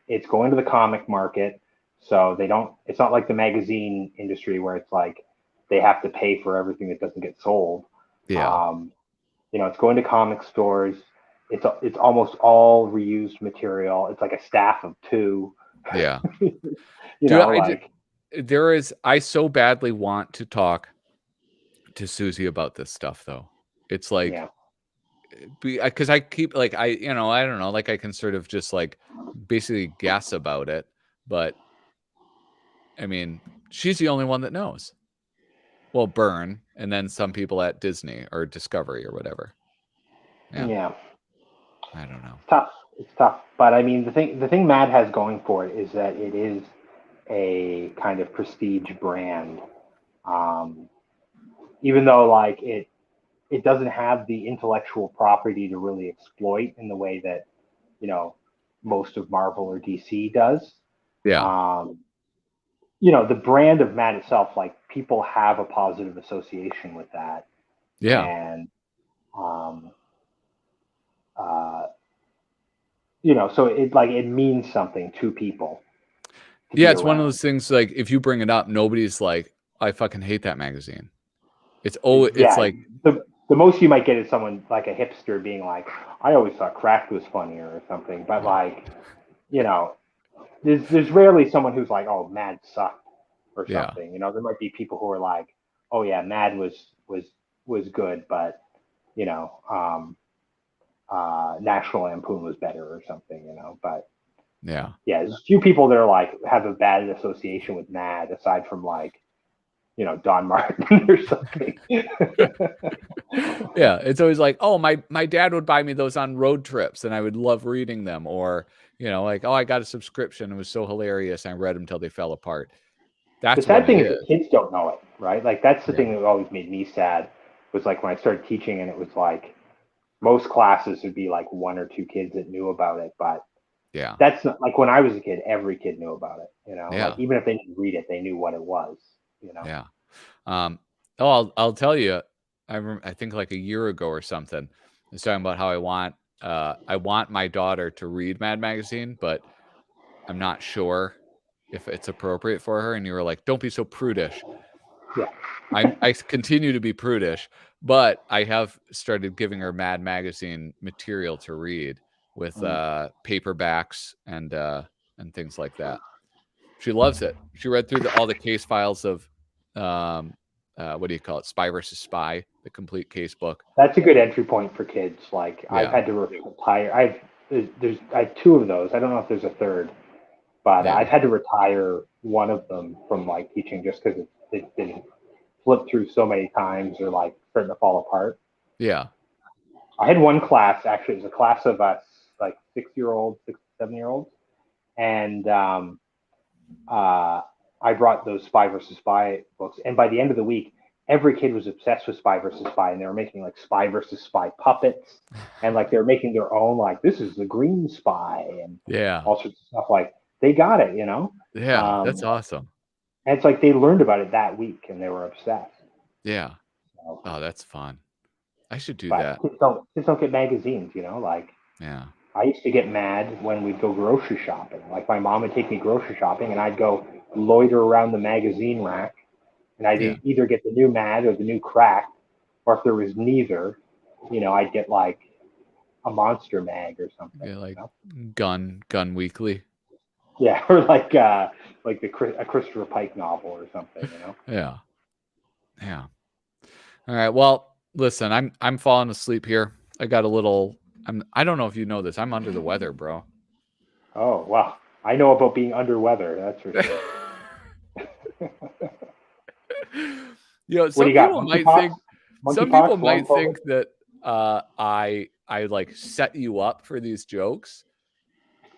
it's going to the comic market, so they don't. It's not like the magazine industry where it's like they have to pay for everything that doesn't get sold. Yeah. It's going to comic stores. It's almost all reused material. It's like a staff of 2. Yeah. Dude, I so badly want to talk to Susie about this stuff though. It's like, because I keep like, I don't know, like I can sort of just like basically guess about it, but I mean, she's the only one that knows. Well, Byrne, and then some people at Disney or Discovery or whatever. Yeah. I don't know. It's tough. But I mean, the thing Mad has going for it is that it is a kind of prestige brand. Even though like it doesn't have the intellectual property to really exploit in the way that, most of Marvel or DC does. Yeah. The brand of Mad itself, like people have a positive association with that. Yeah. And so it means something to people. Yeah, it's one of those things like if you bring it up, nobody's like, I fucking hate that magazine. It's like The most you might get is someone like a hipster being like, I always thought crack was funnier or something. But like, you know, there's rarely someone who's like, oh, Mad sucked or Yeah. something. You know, there might be people who are like, oh yeah, Mad was good, but you know, National Lampoon was better or something. You know, but Yeah. there's a few people that are like have a bad association with Mad aside from like, you know, Don Martin or something. Yeah, it's always like, oh, my dad would buy me those on road trips, and I would love reading them. Or, you know, like, oh, I got a subscription. It was so hilarious. I read them till they fell apart. The That's what sad it thing is the is. kids don't know it, right? Like that's the Yeah. thing that always made me sad was like when I started teaching and it was like most classes would be like one or two kids that knew about it, but Yeah. that's not like when I was a kid, every kid knew about it, you know, Yeah. like even if they didn't read it, they knew what it was, you know? Yeah. I'll tell you, I think like a year ago or something, I was talking about how I want my daughter to read Mad Magazine, but I'm not sure if it's appropriate for her. And you were like, don't be so prudish. Yeah. I continue to be prudish, but I have started giving her Mad Magazine material to read with paperbacks and things like that. She loves it. She read through all the case files of what do you call it? Spy versus Spy, the complete case book. That's a good entry point for kids. Like I've had to retire. I have two of those. I don't know if there's a third, but Yeah. I've had to retire one of them from like teaching just because it's been flipped through so many times or like starting to fall apart. Yeah. I had one class actually. It was a class of us like 6-year-olds, 7-year-olds, and I brought those Spy versus Spy books, and by the end of the week, every kid was obsessed with Spy versus Spy, and they were making like Spy versus Spy puppets, and like they were making their own like this is the Green Spy and all sorts of stuff. Like they got it, you know. Yeah, that's awesome. And it's like they learned about it that week, and they were obsessed. Yeah. So, Oh, that's fun. I should do but that. Kids don't get magazines, you know. Like Yeah. I used to get mad when we'd go grocery shopping. Like my mom would take me grocery shopping, and I'd go loiter around the magazine rack, and I'd either get the new Mad or the new Crack, or if there was neither, you know, I'd get like a Monster Mag or something. Yeah, like you know? Gun Weekly. Yeah, or like a Christopher Pike novel or something. You know. Yeah. Yeah. All right. Well, listen, I'm falling asleep here. I got a little. I don't know if you know this. I'm under the weather, bro. Oh well, I know about being under weather. That's for sure. You know, some people might think that I like set you up for these jokes,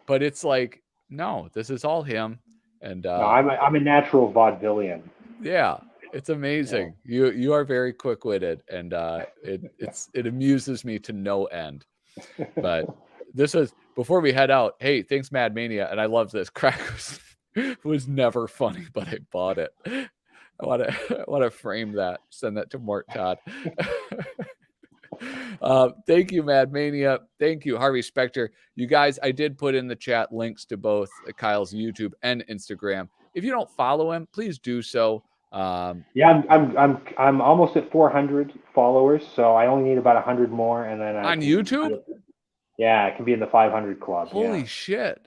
but it's like no, this is all him. And no, I'm a natural vaudevillian. Yeah, it's amazing. Yeah. You are very quick-witted, and it amuses me to no end. But this is before we head out. Hey, thanks, Mad Mania, and I love this. Crack was never funny, but I bought it. I want to frame that. Send that to Mort Todd. Thank you, Mad Mania. Thank you, Harvey Specter. You guys, I did put in the chat links to both Kyle's YouTube and Instagram. If you don't follow him, please do so. Yeah, I'm almost at 400 followers, so I only need about 100 more, and then on YouTube. Yeah, I can be in the 500 club. Holy shit!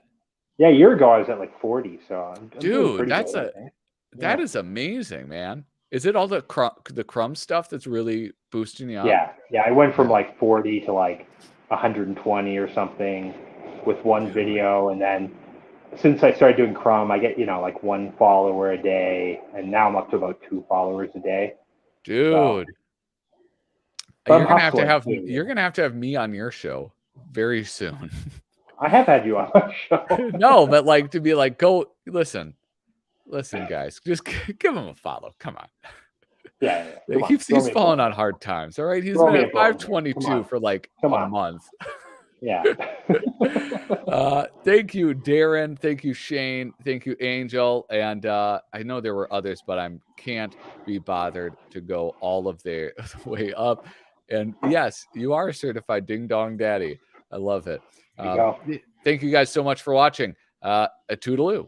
Yeah, a year ago I was at like 40, so I'm doing pretty good. That is amazing, man. Is it all the crumb stuff that's really boosting you up? Yeah. I went from like 40 to like 120 or something with one video, and then since I started doing Crumb, I get like 1 follower a day, and now I'm up to about 2 followers a day. Dude, so, you're gonna have to have me on your show very soon. I have had you on my show. No, but like to be like, go listen, guys, just give him a follow. Come on. Yeah. He's falling on hard times. All right, he's been at 522 for like a month. Yeah. Thank you, Darren. Thank you, Shane. Thank you, Angel. And I know there were others, but I can't be bothered to go all of the way up. And yes, you are a certified ding dong daddy. I love it. Thank you guys so much for watching. A toodaloo.